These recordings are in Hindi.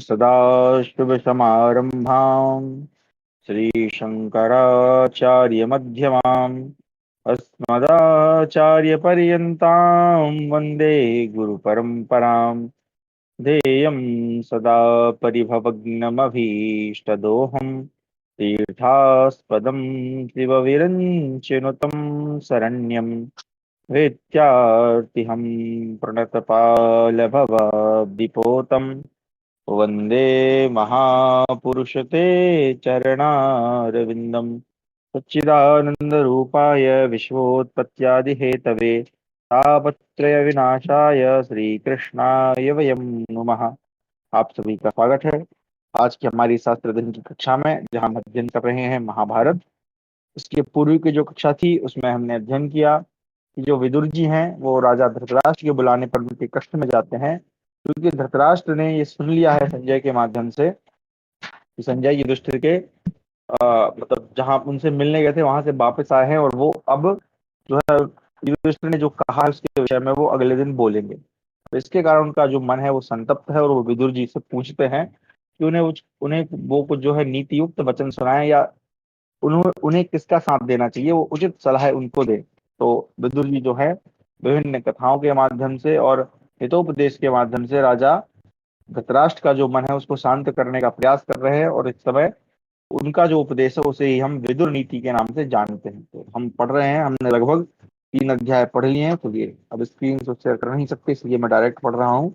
सदाशिवसमारम्भाम् श्रीशङ्कराचार्यमध्यमाम् अस्मदाचार्यपर्यन्तां वन्दे गुरुपरम्पराम्। ध्येयं सदा परिभवग्नमभीष्टदोहम् तीर्थास्पदं शिवविरञ्चिनुतं शरण्यम् वेत्यार्तिहं प्रणतपालभवाब्धिपोतं वन्दे महापुरुष ते चरणारविन्दम्। सच्चिदानन्दरूपाय विश्वोत्पत्त्यादिहेतवे तापत्रयविनाशाय श्रीकृष्णाय वयं नुमः। आप सभी का स्वागत है आज की हमारी शास्त्र अध्ययन की कक्षा में, जहां हम अध्ययन कर रहे हैं महाभारत। इसके पूर्व की जो कक्षा थी उसमें हमने अध्ययन किया कि जो विदुर जी हैं वो राजा धृतराष्ट्र के बुलाने पर उनके कष्ट में जाते हैं, क्योंकि धृतराष्ट्र ने ये सुन लिया है संजय के माध्यम से कि संजय युधिष्ठिर के मतलब जहां उनसे मिलने गए थे वहां से वापस आए हैं, और वो अब जो है युधिष्ठिर ने जो कहा है उसके विषय में वो अगले दिन बोलेंगे। तो इसके कारण उनका जो मन है वो संतप्त है, और वो विदुर जी से पूछते हैं कि उन्हें वो कुछ जो है नीति युक्त वचन सुनाए, या उन्हें किसका साथ देना चाहिए, वो उचित सलाह उनको दे। तो विदुर जी जो है विभिन्न कथाओं के माध्यम से और हितोपदेश के माध्यम से राजा धृतराष्ट्र का जो मन है उसको शांत करने का प्रयास कर रहे हैं, और इस समय उनका जो उपदेश है उसे ही हम विदुर नीति के नाम से जानते हैं। तो हम पढ़ रहे हैं, हमने लगभग 3 अध्याय पढ़ लिए हैं, तो ये अब स्क्रीन से शेयर कर नहीं सकते, इसलिए मैं डायरेक्ट पढ़ रहा हूँ।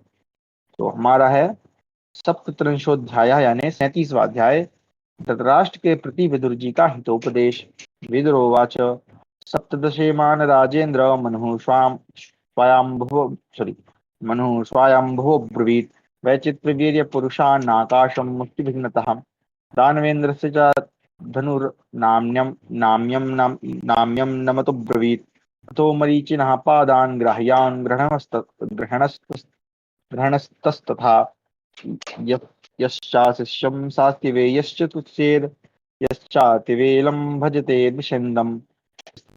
तो हमारा है सप्तत्रिंशोध्याय यानी 37वां अध्याय, धृतराष्ट्र के प्रति विदुर जी का हितोपदेश। विदुरोवाच सप्तदशेमान राजेन्द्र मनुः स्वायंभुव ब्रवीत् वैचित्र्यवीर्य पुरुषान्नाकाशं मुष्टिभिन्नतः दानवेन्द्रस्य च धनुर्नाम्यं नाम्यं नाम्यं नमतो ब्रवीत् अतो मरीचिनः पादान् ग्राह्यान् ग्रहणस्तस्तथा यश्चाशिष्यं सास्तिवेयश्च तुच्छेद यश्चातिवेलं भजते द्विषन्दम्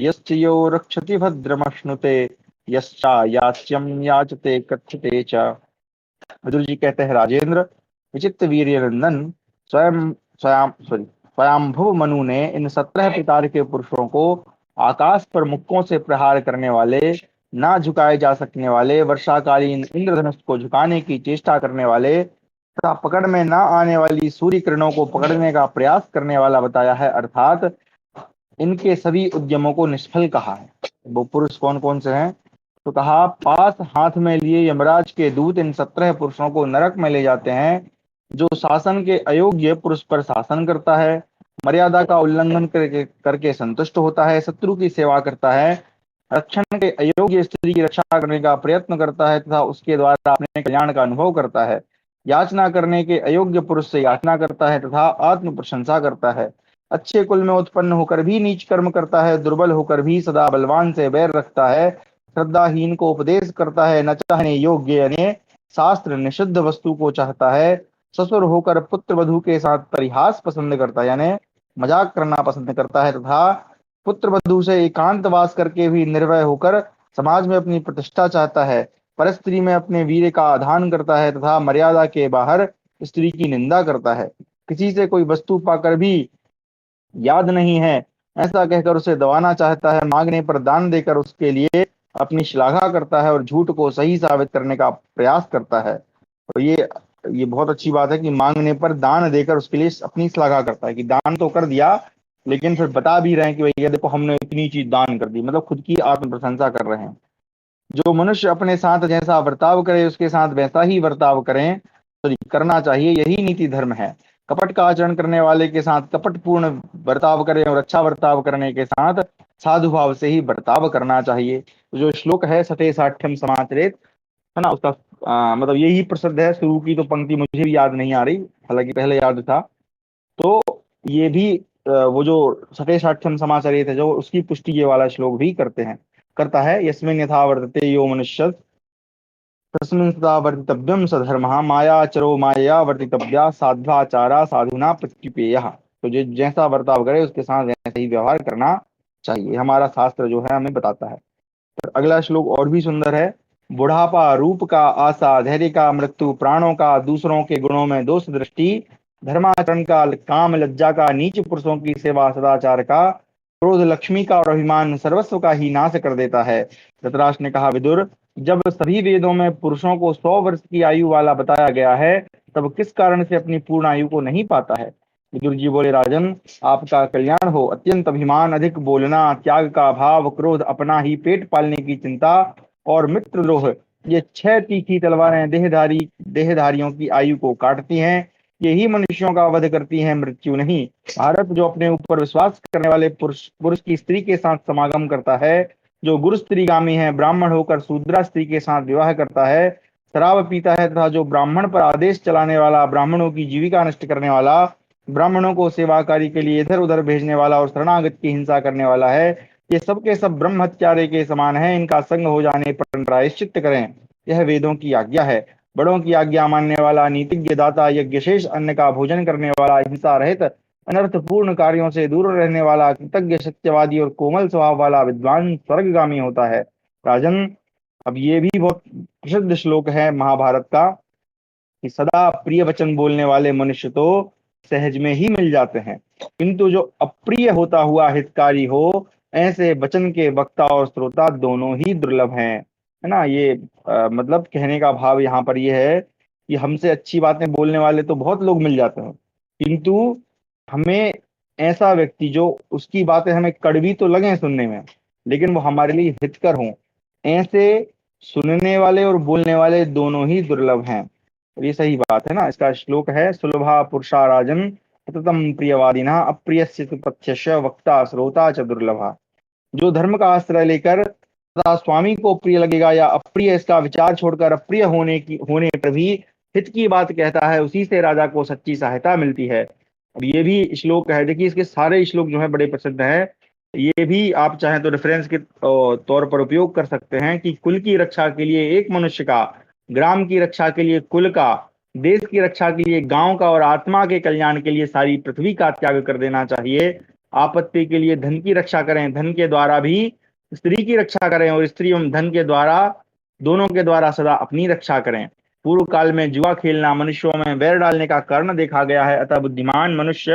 यश्च यो रक्षति भद्रमश्नुते यश्चायास्यं याचते कथ्यते च। विदुर जी कहते हैं, राजेंद्र, विचित्र वीर्य नंदन स्वयंभुव मनु ने इन 17 प्रकार के पुरुषों को आकाश पर मुक्कों से प्रहार करने वाले, ना झुकाए जा सकने वाले, वर्षाकालीन इंद्रधनुष को झुकाने की चेष्टा करने वाले तथा पकड़ में ना आने वाली सूर्य किरणों को पकड़ने का प्रयास करने वाला बताया है, अर्थात इनके सभी उद्यमों को निष्फल कहा है। वो पुरुष कौन कौन से हैं? तो कहा, पास हाथ में लिए यमराज के दूत इन 17 पुरुषों को नरक में ले जाते हैं। जो शासन के अयोग्य पुरुष पर शासन करता है, मर्यादा का उल्लंघन करके संतुष्ट होता है, शत्रु की सेवा करता है, रक्षण के अयोग्य स्त्री की रक्षा करने का प्रयत्न करता है तथा उसके द्वारा अपने कल्याण का अनुभव करता है, याचना करने के अयोग्य पुरुष से याचना करता है तथा आत्म प्रशंसा करता है, अच्छे कुल में उत्पन्न होकर भी नीच कर्म करता है, दुर्बल होकर भी सदा बलवान से बैर रखता है, श्रद्धाहीन को उपदेश करता है, न चाहने योग्य यानी शास्त्र निषिद्ध वस्तु को चाहता है, ससुर होकर पुत्र वधू के साथ परिहास पसंद करता है यानी मजाक करना पसंद करता है, तथा पुत्र वधू से एकांतवास करके भी निर्भय होकर समाज में अपनी प्रतिष्ठा चाहता है, परस्त्री में अपने वीर्य का आधान करता है तथा मर्यादा के बाहर स्त्री की निंदा करता है, किसी से कोई वस्तु पाकर भी याद नहीं है ऐसा कहकर उसे दबाना चाहता है, मांगने पर दान देकर उसके लिए अपनी श्लाघा करता है और झूठ को सही साबित करने का प्रयास करता है। और ये बहुत अच्छी बात है कि मांगने पर दान देकर उसके लिए अपनी श्लाघा करता है, कि दान तो कर दिया लेकिन फिर बता भी रहे हैं कि भैया देखो हमने इतनी चीज दान कर दी, मतलब खुद की आत्म प्रशंसा कर रहे हैं। जो मनुष्य अपने साथ जैसा बर्ताव करे उसके साथ वैसा ही बर्ताव करें, तो करना चाहिए, यही नीति धर्म है। कपट का आचरण करने वाले के साथ कपटपूर्ण बर्ताव करें और अच्छा बर्ताव करने के साथ साधु भाव से ही बर्ताव करना चाहिए। तो जो श्लोक है सते साठ्यम समाचरेत, है ना, उसका मतलब यही प्रसिद्ध है। शुरू की तो पंक्ति मुझे भी याद नहीं आ रही, हालांकि पहले याद था। तो ये भी वो जो सते साठ्यम समाचरेत है, जो उसकी पुष्टि ये वाला श्लोक भी करता है। यस्मिन् यथा वर्तते यो मनुष्य तस्मिन् सदा वर्तितव्यम सधर्मः मायाचरो माया वर्तितव्या साध्वाचारा साधुना प्रत्युपेयः। तो जो जैसा बर्ताव करे उसके साथ वैसे ही व्यवहार करना चाहिए, हमारा शास्त्र जो है हमें बताता है। पर अगला श्लोक और भी सुंदर है। बुढ़ापा रूप का आशा, धैर्य का मृत्यु, प्राणों का दूसरों के गुणों में दोष दृष्टि, धर्माचरण का काम, लज्जा का, नीच पुरुषों की सेवा, सदाचार का, क्रोध लक्ष्मी का और अभिमान सर्वस्व का ही नाश कर देता है। धृतराष्ट्र ने कहा, विदुर, जब सभी वेदों में पुरुषों को 100 वर्ष की आयु वाला बताया गया है, तब किस कारण से अपनी पूर्ण आयु को नहीं पाता है? विदुर जी बोले, राजन, आपका कल्याण हो। अत्यंत अभिमान, अधिक बोलना, त्याग का अभाव, क्रोध, अपना ही पेट पालने की चिंता और मित्रद्रोह, ये 6 तीखी तलवारें देहधारियों की आयु को काटती हैं। यही मनुष्यों का वध करती हैं, मृत्यु नहीं। भारत जो अपने ऊपर विश्वास करने वाले पुरुष की स्त्री के साथ समागम करता है, जो गुरु स्त्रीगामी है, ब्राह्मण होकर शूद्रा स्त्री के साथ विवाह करता है, शराब पीता है तथा जो ब्राह्मण पर आदेश चलाने वाला, ब्राह्मणों की जीविका नष्ट करने वाला, ब्राह्मणों को सेवाकारी के लिए इधर उधर भेजने वाला और शरणागत की हिंसा करने वाला है, ये सब के सब ब्रह्म हत्यारे के समान है। इनका संग हो जाने पर प्रायश्चित करें, यह वेदों की आज्ञा है। बड़ों की आज्ञा मानने वाला, नीतिज्ञ दाता, यज्ञ शेष अन्न का भोजन करने वाला, हिंसा रहित अनर्थपूर्ण कार्यों से दूर रहने वाला, कृतज्ञ, सत्यवादी और कोमल स्वभाव वाला विद्वान स्वर्गगामी होता है। राजन, अब ये भी बहुत प्रसिद्ध श्लोक है महाभारत का कि सदा प्रिय वचन बोलने वाले मनुष्य तो सहज में ही मिल जाते हैं, किंतु जो अप्रिय होता हुआ हितकारी हो, ऐसे वचन के वक्ता और श्रोता दोनों ही दुर्लभ हैं। है ना? ये मतलब कहने का भाव यहाँ पर ये है कि हमसे अच्छी बातें बोलने वाले तो बहुत लोग मिल जाते हैं, किंतु हमें ऐसा व्यक्ति जो उसकी बातें हमें कड़वी तो लगे सुनने में, लेकिन वो हमारे लिए हितकर हों, ऐसे सुनने वाले और बोलने वाले दोनों ही दुर्लभ हैं। और ये सही बात है ना? इसका श्लोक है, सुलभा पुरुषा राजन सततम प्रियवादिना अप्रियस्य तु पथ्यस्य वक्ता श्रोता च दुर्लभा। जो धर्म का आश्रय लेकर तथा स्वामी को प्रिय लगेगा या अप्रिय, इसका विचार छोड़कर अप्रिय होने पर भी हित की बात कहता है, उसी से राजा को सच्ची सहायता मिलती है। अब ये भी श्लोक है, देखिए इसके सारे श्लोक जो है बड़े प्रसिद्ध हैं। ये भी आप चाहें तो रेफरेंस के तौर पर उपयोग कर सकते हैं कि कुल की रक्षा के लिए एक मनुष्य का, ग्राम की रक्षा के लिए कुल का, देश की रक्षा के लिए गांव का और आत्मा के कल्याण के लिए सारी पृथ्वी का त्याग कर देना चाहिए। आपत्ति के लिए धन की रक्षा करें, धन के द्वारा भी स्त्री की रक्षा करें और स्त्री एवं धन के द्वारा, दोनों के द्वारा सदा अपनी रक्षा करें। पूर्व काल में जुआ खेलना मनुष्यों में बैर डालने का कारण देखा गया है, अतः बुद्धिमान मनुष्य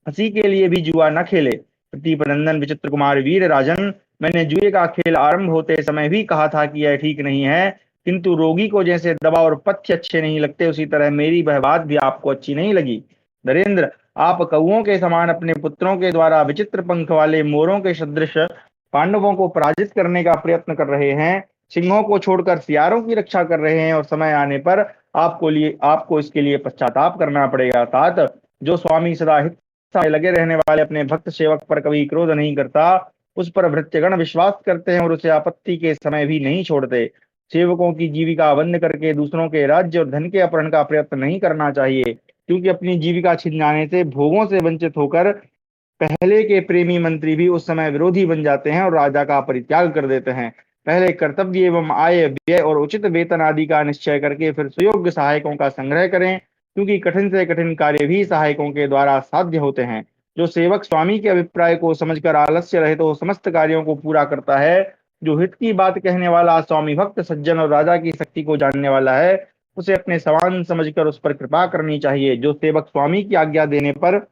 हंसी के लिए भी जुआ न खेले। प्रतिपनंदन विचित्र कुमार वीर राजन, मैंने जुए का खेल आरंभ होते समय भी कहा था कि यह ठीक नहीं है, किंतु रोगी को जैसे दवा और पथ्य अच्छे नहीं लगते, उसी तरह मेरी वह बात भी आपको अच्छी नहीं लगी। नरेंद्र, आप कौओं के समान अपने पुत्रों के द्वारा विचित्र पंख वाले मोरों के सदृश पांडवों को पराजित करने का प्रयत्न कर रहे हैं, सिंहों को छोड़कर सियारों की रक्षा कर रहे हैं, और समय आने पर आपको इसके लिए पश्चाताप करना पड़ेगा। तात, जो स्वामी सदा हित में लगे रहने वाले अपने भक्त सेवक पर कभी क्रोध नहीं करता, उस पर भृत्यगण विश्वास करते हैं और उसे आपत्ति के समय भी नहीं छोड़ते। सेवकों की जीविका बंद करके दूसरों के राज्य और धन के अपहरण का प्रयत्न नहीं करना चाहिए, क्योंकि अपनी जीविका छिन जाने से, भोगों से वंचित होकर पहले के प्रेमी मंत्री भी उस समय विरोधी बन जाते हैं और राजा का परित्याग कर देते हैं। पहले कर्तव्य एवं आय व्यय और उचित वेतन आदि का निश्चय करके फिर सुयोग्य सहायकों का संग्रह करें, क्योंकि कठिन से कठिन कार्य भी सहायकों के द्वारा साध्य होते हैं। जो सेवक स्वामी के अभिप्राय को समझकर आलस्य रहे तो समस्त कार्यों को पूरा करता है, जो हित की बात कहने वाला, स्वामी भक्त सज्जन और राजा की शक्ति को जानने वाला है, उसे अपने समान समझकर उस पर कृपा करनी चाहिए। जो सेवक स्वामी की आज्ञा देने पर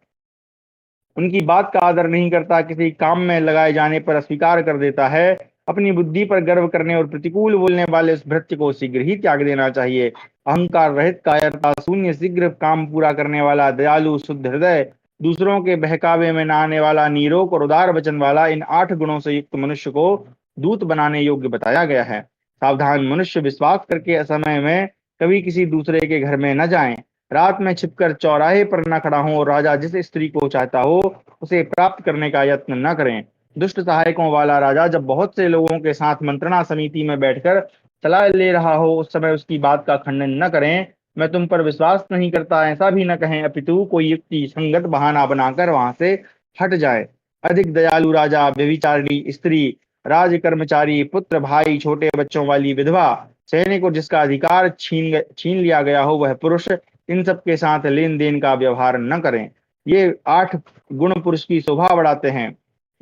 उनकी बात का आदर नहीं करता, किसी काम में लगाए जाने पर अस्वीकार कर देता है, अपनी बुद्धि पर गर्व करने और प्रतिकूल बोलने वाले उस भृत्य को शीघ्र ही त्याग देना चाहिए। अहंकार रहित, कायरता शून्य, शीघ्र काम पूरा करने वाला, दयालु, शुद्ध हृदय, दूसरों के बहकावे में न आने वाला, नीरोग और उदार वचन वाला, इन 8 गुणों से युक्त मनुष्य को दूत बनाने योग्य बताया गया है। सावधान मनुष्य विश्वास करके असमय में कभी किसी दूसरे के घर में न जाएं, रात में छिपकर चौराहे पर न खड़ा हो और राजा जिस स्त्री को चाहता हो उसे प्राप्त करने का यत्न न करें। दुष्ट सहायकों वाला राजा जब बहुत से लोगों के साथ मंत्रणा समिति में बैठकर सलाह ले रहा हो, उस समय उसकी बात का खंडन न करें। मैं तुम पर विश्वास नहीं करता ऐसा भी न कहें, अपितु कोई युक्ति संगत बहाना बनाकर वहां से हट जाए। अधिक दयालु राजा, व्यभिचारिणी स्त्री, राज कर्मचारी, पुत्र, भाई, छोटे बच्चों वाली विधवा, सैनिक और जिसका अधिकार छीन लिया गया हो वह पुरुष, इन सब के साथ लेन देन का व्यवहार न करें। ये 8 गुण पुरुष की शोभा बढ़ाते हैं।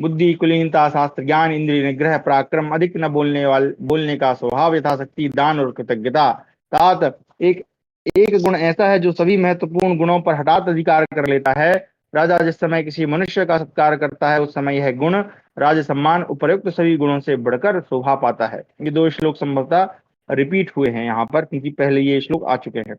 बुद्धि, कुलीनता, शास्त्र ज्ञान, इंद्रिय निग्रह, पराक्रम, अधिक न बोलने का स्वभाव, यथाशक्ति दान और कृतज्ञता। तात एक एक गुण ऐसा है जो सभी महत्वपूर्ण गुणों पर हठात अधिकार कर लेता है। राजा जिस समय किसी मनुष्य का सत्कार करता है, उस समय यह गुण राज सम्मान उपयुक्त सभी गुणों से बढ़कर शोभा पाता है। ये दो श्लोक संभवतः रिपीट हुए हैं यहाँ पर, क्योंकि पहले ये श्लोक आ चुके हैं।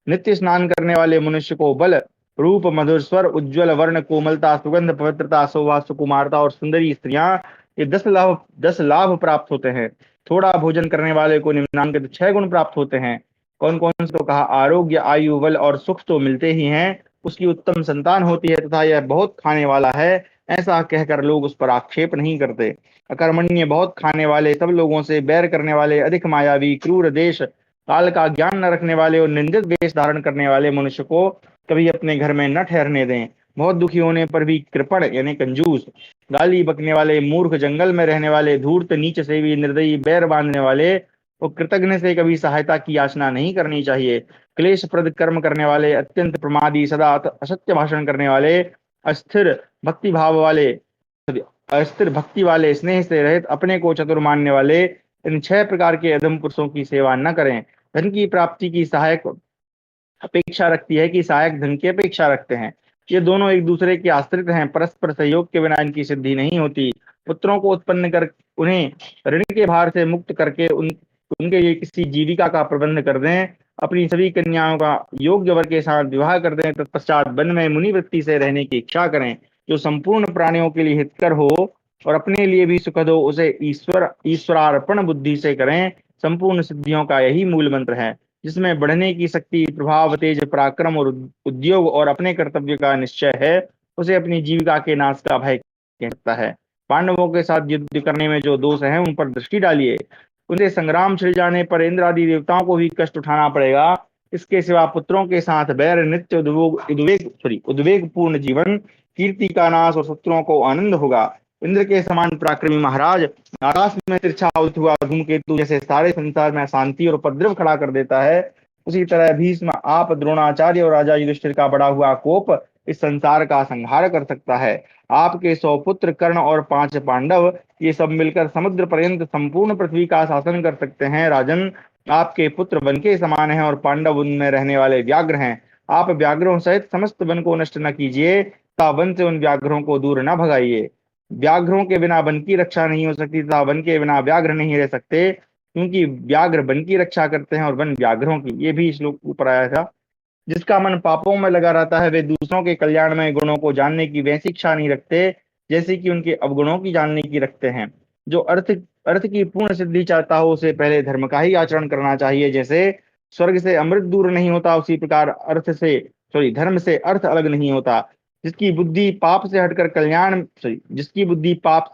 नित्य स्नान करने वाले मनुष्य को बल, रूप, मधुर स्वर, उज्ज्वल वर्ण, कोमलता, सुगंध, पवित्रता, शोभा, सुकुमारता और सुंदरी स्त्रियां, ये 10 लाभ प्राप्त होते हैं। थोड़ा भोजन करने वाले को निम्नांकित 6 गुण प्राप्त होते हैं। कौन कौन से? तो कहा, आरोग्य, आयु, बल और सुख तो मिलते ही हैं, उसकी उत्तम संतान होती है तथा यह बहुत खाने वाला है, ऐसा कहकर लोग उस पर आक्षेप नहीं करते। अकर्मण्य, बहुत खाने वाले, सब लोगों से बैर करने वाले, अधिक मायावी, क्रूर, देश काल का ज्ञान न रखने वाले और निंदित वेश धारण करने वाले मनुष्य को कभी अपने घर में न ठहरने दें। बहुत दुखी होने पर भी कृपण यानी कंजूस, गाली बकने वाले, मूर्ख, जंगल में रहने वाले, धूर्त, नीच सेवी, निर्दयी, बैर बांधने वाले और कृतज्ञ से कभी सहायता की याचना नहीं करनी चाहिए। क्लेशप्रद कर्म करने वाले, अत्यंत प्रमादी, सदा असत्य भाषण करने वाले, अस्थिर भक्ति भाव वाले अस्थिर भक्ति वाले, स्नेह से रहित, अपने को चतुर मानने वाले, इन 6 प्रकार के अधम पुरुषों की सेवा न करें। धन की प्राप्ति की सहायक अपेक्षा रखती है कि सहायक धन की अपेक्षा रखते हैं। ये दोनों एक दूसरे के आश्रित हैं, परस्पर सहयोग के बिना इनकी सिद्धि नहीं होती। पुत्रों को उत्पन्न कर उन्हें ऋण के भार से मुक्त करके उनके लिए किसी जीविका का प्रबंध कर दें। अपनी सभी कन्याओं का योग्य वर के साथ विवाह कर दें। तत्पश्चात वन में मुनि वृत्ति से रहने की इच्छा करें, जो संपूर्ण प्राणियों के लिए हितकर हो और अपने लिए भी सुखद हो। उसे ईश्वरार्पण बुद्धि से करें। संपूर्ण सिद्धियों का यही मूल मंत्र है, जिसमें बढ़ने की शक्ति, प्रभाव, तेज, पराक्रम और उद्योग और अपने कर्तव्य का निश्चय है, उसे अपनी जीविका के नाश का भय कह सकता है। पांडवों के साथ युद्ध करने में जो दोष हैं, उन पर दृष्टि डालिए। उनसे संग्राम छिड़ जाने पर इंद्र आदि देवताओं को भी कष्ट उठाना पड़ेगा। इसके सिवा पुत्रों के साथ बैर, नित्य उद्वेग पूर्ण जीवन, कीर्ति का नाश और शत्रुओं को आनंद होगा। इंद्र के समान पराक्रमी महाराज आकाश में तिरछा उड़ता हुआ धूमकेतु जैसे सारे संसार में अशांति और उपद्रव खड़ा कर देता है, उसी तरह भीष्म, आप, द्रोणाचार्य और राजा युधिष्ठिर का बढ़ा हुआ कोप इस संसार का संहार कर सकता है। आपके 100 पुत्र कर्ण और 5 पांडव, ये सब मिलकर समुद्र पर्यंत संपूर्ण पृथ्वी का शासन कर सकते हैं। राजन, आपके पुत्र वन के समान हैं और पांडव उनमें रहने वाले व्याघ्र हैं। आप व्याघ्रों सहित समस्त वन को नष्ट न कीजिए तथा वन से उन व्याघ्रों को दूर न भगाइए। व्याघ्रों के बिना वन की रक्षा नहीं हो सकती तथा वन के बिना व्याघ्र नहीं रह सकते, क्योंकि व्याघ्र वन की रक्षा करते हैं और वन व्याघ्रों की। ये भी श्लोक ऊपर आया था। जिसका मन पापों में लगा रहता है, वे दूसरों के कल्याण में गुणों को जानने की वैसी इच्छा नहीं रखते जैसे कि उनके अवगुणों की जानने की रखते हैं। जो अर्थ अर्थ की पूर्ण सिद्धि चाहता हो, उसे पहले धर्म का ही आचरण करना चाहिए। जैसे स्वर्ग से अमृत दूर नहीं होता, उसी प्रकार धर्म से अर्थ अलग नहीं होता। जिसकी बुद्धि पाप से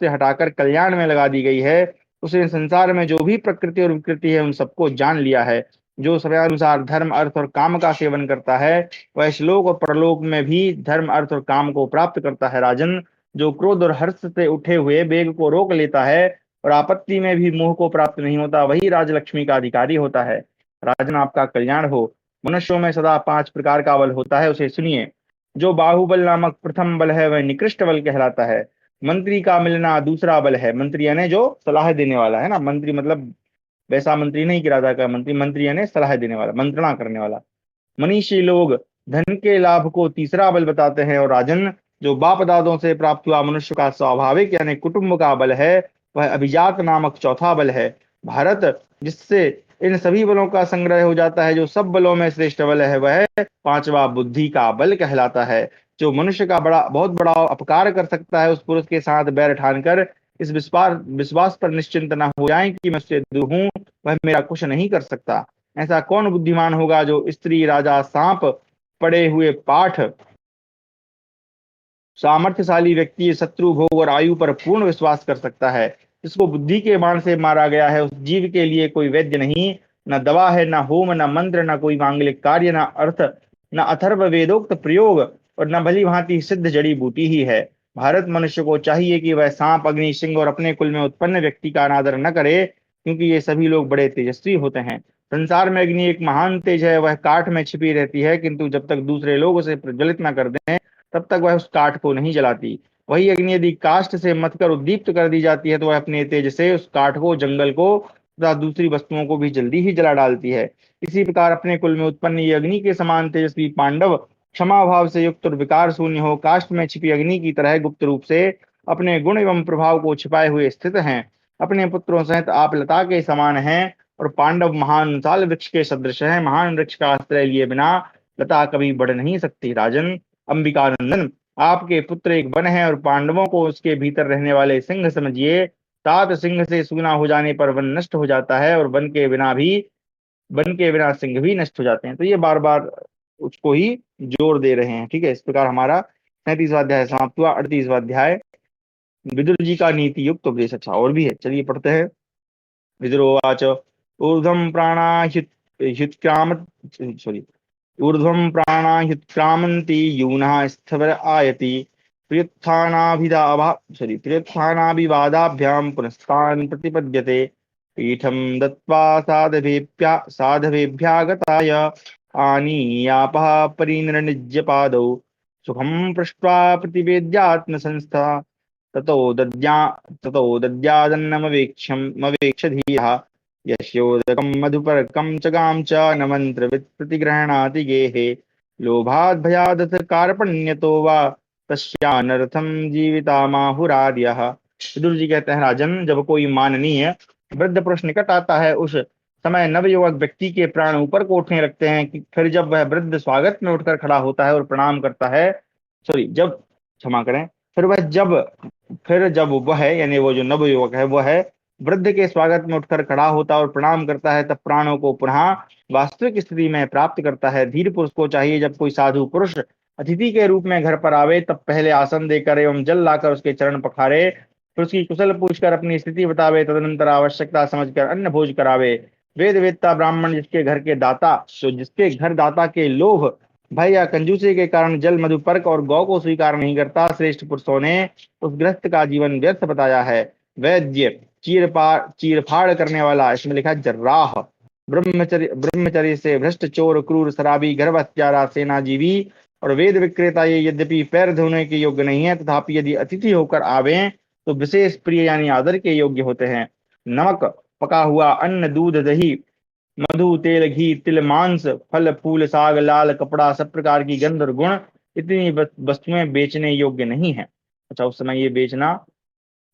हटाकर कल्याण में लगा दी गई है, उसने संसार में जो भी प्रकृति और विकृति है, उन सबको जान लिया है। जो समयानुसार धर्म, अर्थ और काम का सेवन करता है, वह श्लोक और परलोक में भी धर्म, अर्थ और काम को प्राप्त करता है। राजन, जो क्रोध और हर्ष से उठे हुए वेग को रोक लेता है और आपत्ति में भी मोह को प्राप्त नहीं होता, वही राजलक्ष्मी का अधिकारी होता है। राजन, आपका कल्याण हो। मनुष्यों में सदा 5 प्रकार का बल होता है, उसे सुनिए। जो बाहुबल नामक प्रथम बल है, वह निकृष्ट बल कहलाता है। मंत्री का मिलना दूसरा बल है। मंत्री यानी जो सलाह देने वाला है ना, मंत्री मतलब वैसा मंत्री नहीं कि राजा का मंत्री, मंत्री यानी सलाह देने वाला, मंत्रणा करने वाला। मनीषी लोग धन के लाभ को तीसरा बल बताते हैं। और राजन, जो बाप दादों से प्राप्त हुआ मनुष्य का स्वाभाविक यानी कुटुंब का बल है, वह अभिजात नामक चौथा बल है। भारत, जिससे इन सभी बलों का संग्रह हो जाता है, जो सब बलों में श्रेष्ठ बल है, वह पांचवा बुद्धि का बल कहलाता है। जो मनुष्य का बहुत बड़ा अपकार कर सकता है, उस पुरुष के साथ बैर ठान कर इस विश्वास पर निश्चिंत न हो जाएं कि मैं उससे दूर हूं, वह मेरा कुछ नहीं कर सकता। ऐसा कौन बुद्धिमान होगा जो स्त्री, राजा, सांप, पड़े हुए पाठ, सामर्थ्यशाली व्यक्ति, शत्रु, भोग और आयु पर पूर्ण विश्वास कर सकता है। जिसको बुद्धि के बाण से मारा गया है, उस जीव के लिए कोई वैद्य नहीं, न दवा है, न होम, न मंत्र, न कोई मांगलिक कार्य, न अर्थ, न अथर्व वेदोक्त प्रयोग और न भली भांति सिद्ध जड़ी बूटी ही है। भारत, मनुष्य को चाहिए कि वह सांप, अग्नि, सिंह और अपने कुल में उत्पन्न व्यक्ति का अनादर न करे, क्योंकि ये सभी लोग बड़े तेजस्वी होते हैं। संसार में अग्नि एक महान तेज है, वह काठ में छिपी रहती है, किंतु जब तक दूसरे लोग उसे प्रज्वलित न कर दें, तब तक वह उस काठ को नहीं जलाती। वही अग्नि यदि काष्ठ से मथकर उद्दीप्त कर दी जाती है तो वह अपने तेज से उस काठ को, जंगल को तथा दूसरी वस्तुओं को भी जल्दी ही जला डालती है। इसी प्रकार अपने कुल में उत्पन्न ये अग्नि के समान तेजस्वी पांडव क्षमा भाव से युक्त और विकार शून्य हो काष्ठ में छिपी अग्नि की तरह गुप्त रूप से अपने गुण एवं प्रभाव को छिपाए हुए स्थित हैं। अपने पुत्रों सहित आप लता के समान हैं और पांडव महान साल वृक्ष के सदृश हैं। महान वृक्ष का आश्रय लिए बिना लता कभी बढ़ नहीं सकती। राजन, अंबिकानंदन, आपके पुत्र एक वन है और पांडवों को उसके भीतर रहने वाले सिंह समझिए। सात सिंह से सूना हो जाने पर वन नष्ट हो जाता है और वन के बिना सिंह भी नष्ट हो जाते हैं। तो ये बार बार उसको ही जोर दे रहे हैं। ठीक है, इस प्रकार हमारा 37वां अध्याय समाप्त हुआ। 38वां अध्याय विदुर जी का नीति युक्त उपदेश। अच्छा, और भी है, चलिए पढ़ते हैं। विदुरोवाच ऊर्ध्वं प्राणाह्युत्क्राम सॉरी ऊर्ध्वं प्राणाह्युत्क्रामन्ति यूनः स्थवर आयति प्रियुत्थानाभिवादाभ्यां पुनस्तान् प्रतिपद्यते पीठं दत्त्वा साधवेभ्यागताय आनीयापः परिनिर्णिज्य पादौ सुखं पृष्ट्वा प्रतिवेद्यात्मसंस्था ततो दद्या ततो दद्यादन्नमवेक्ष्य धीरः यस्योदकं मधुपर्कं च गां च न मन्त्रवित् प्रतिगृह्णाति गेहे लोभाद् भयादथ कार्पण्यतो वा तस्यानर्थं जीवितामाहुरार्यः। विदुर जी कहते हैं, राजन, जब कोई माननीय वृद्ध पुरुष निकट आता है उस समय नवयुवक व्यक्ति के प्राण ऊपर को उठने लगते हैं कि फिर जब वह वृद्ध स्वागत में उठकर खड़ा होता है और प्रणाम करता है, सॉरी जब क्षमा करें, फिर जब वह यानी वो जो नवयुवक है वह वृद्ध के स्वागत में उठकर खड़ा होता है और प्रणाम करता है, तब प्राणों को पुनः वास्तविक स्थिति में प्राप्त करता है। धीर पुरुष को चाहिए जब कोई साधु पुरुष अतिथि के रूप में घर पर आवे तब पहले आसन देकर एवं जल लाकर उसके चरण पखारे, फिर उसकी कुशल पूछकर अपनी स्थिति बतावे, तदनंतर आवश्यकता समझकर अन्न भोज करावे। वेद वेदता ब्राह्मण जिसके घर दाता के लोभ, भय या कंजूसी के कारण जल, मधु, पर्क और गौ को स्वीकार नहीं करता, श्रेष्ठ पुरुषों ने उस गृहस्थ का जीवन व्यर्थ बताया है। वैद्य, चीरफाड़ करने वाला, इसमें लिखा है जर्राह, ब्रह्मचर्य से भ्रष्ट, चोर, क्रूर, शराबी, गर्भ हत्यारा, सेनाजीवी और वेद विक्रेता ये यद्यपि पैर धोने के योग्य नहीं है तथापि यदि अतिथि होकर आवे तो विशेष प्रिय यानी आदर के योग्य होते हैं। नमक, पका हुआ अन्न, दूध, दही, मधु, तेल, घी, तिल, मांस, फल, फूल, साग, लाल कपड़ा, सब प्रकार की गंध और गुण इतनी वस्तुएं बेचने योग्य नहीं है। अच्छा, उस समय ये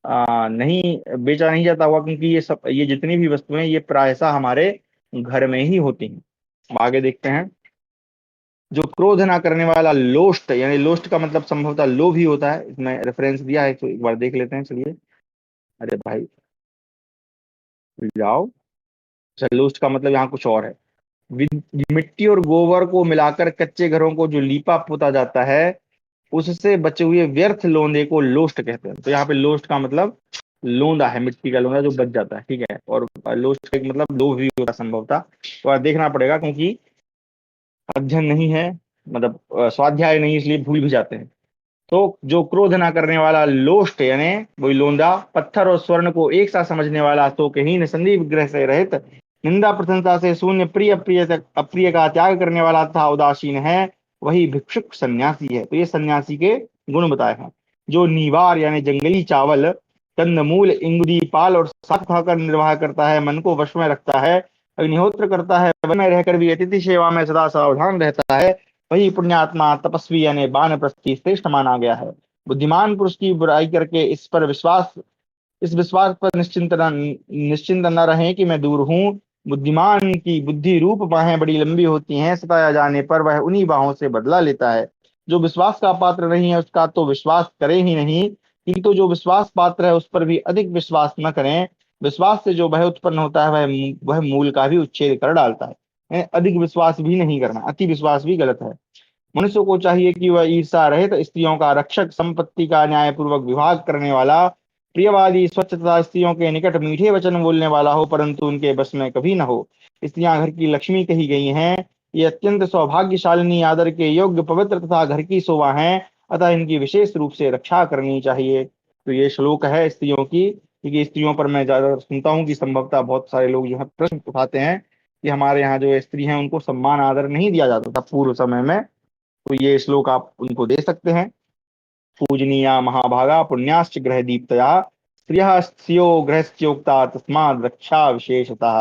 नहीं बेचा नहीं जाता हुआ, क्योंकि ये जितनी भी वस्तुएं ये प्रायशः हमारे घर में ही होती हैं। अब आगे देखते हैं। जो क्रोध ना करने वाला लोष्ट, यानी लोष्ट का मतलब संभवतः लोभ ही होता है, इसमें रेफरेंस दिया है तो एक बार देख लेते हैं। चलिए, अरे भाई जाओ। अच्छा, लोष्ट का मतलब यहाँ कुछ और है। मिट्टी और गोबर को मिलाकर कच्चे घरों को जो लीपा पोता जाता है उससे बचे हुए व्यर्थ लोंदे को लोष्ट कहते हैं। तो यहाँ पे लोष्ट का मतलब लोंदा है, मिट्टी का लोंदा जो बच जाता है। ठीक है, और लोष्ट का एक मतलब लोभ भी होता है संभवतः। तो देखना पड़ेगा क्योंकि अध्ययन नहीं है, मतलब स्वाध्याय नहीं, इसलिए भूल भी जाते हैं। तो जो क्रोध ना करने वाला लोष्ट यानी वही लोंदा, पत्थर और स्वर्ण को एक साथ समझने वाला, शोकहीन, संधि विग्रह से रहित, निंदा प्रशंसा से शून्य, प्रिय अप्रिय अप्रिय का त्याग करने वाला तथा उदासीन है, वही भिक्षुक सन्यासी है। तो ये सन्यासी के गुण बताए हैं। जो नीवार यानी जंगली चावल, कंदमूल, इंगुदी, पाल और साग खाकर निर्वाह करता है, मन को वश में रखता है, अग्निहोत्र करता है, वन में रहकर भी अतिथि सेवा में सदा सावधान रहता है, वही पुण्यात्मा, तपस्वी यानी वानप्रस्थी श्रेष्ठ माना गया है। बुद्धिमान पुरुष की बुराई करके इस विश्वास पर निश्चिंत न रहें कि मैं दूर हूँ। बुद्धिमान की बुद्धि रूप बाहें बड़ी लंबी होती हैं, सताया जाने पर वह उन्हीं बाहों से बदला लेता है। जो विश्वास का पात्र नहीं है उसका तो विश्वास करें ही नहीं, किंतु जो विश्वास पात्र है उस पर भी अधिक विश्वास न करें। विश्वास से जो भय उत्पन्न होता है वह मूल का भी उच्छेद कर डालता है। अधिक विश्वास भी नहीं करना, अति विश्वास भी गलत है। मनुष्य को चाहिए कि वह ईर्षा रहित, स्त्रियों का रक्षक, संपत्ति का न्यायपूर्वक विभाग करने वाला, प्रियवादी, स्वच्छ तथा स्त्रियों के निकट मीठे वचन बोलने वाला हो, परंतु उनके बस में कभी न हो। स्त्रियां घर की लक्ष्मी कही गई हैं। ये अत्यंत सौभाग्यशालिनी, आदर के योग्य, पवित्र तथा घर की शोभा हैं, अतः इनकी विशेष रूप से रक्षा करनी चाहिए। तो ये श्लोक है स्त्रियों की, क्योंकि स्त्रियों पर मैं ज्यादा सुनता हूँ कि संभवतः बहुत सारे लोग जो है प्रश्न उठाते हैं कि हमारे यहाँ जो स्त्री हैं उनको सम्मान आदर नहीं दिया जाता था पूर्व समय में। तो ये श्लोक आप उनको दे सकते हैं। पूजनीया महाभागा पुण्याश्च ग्रह दीप्तया स्त्रियः स्यो गृहस्योक्ता तस्माद् रक्षा विशेषतः।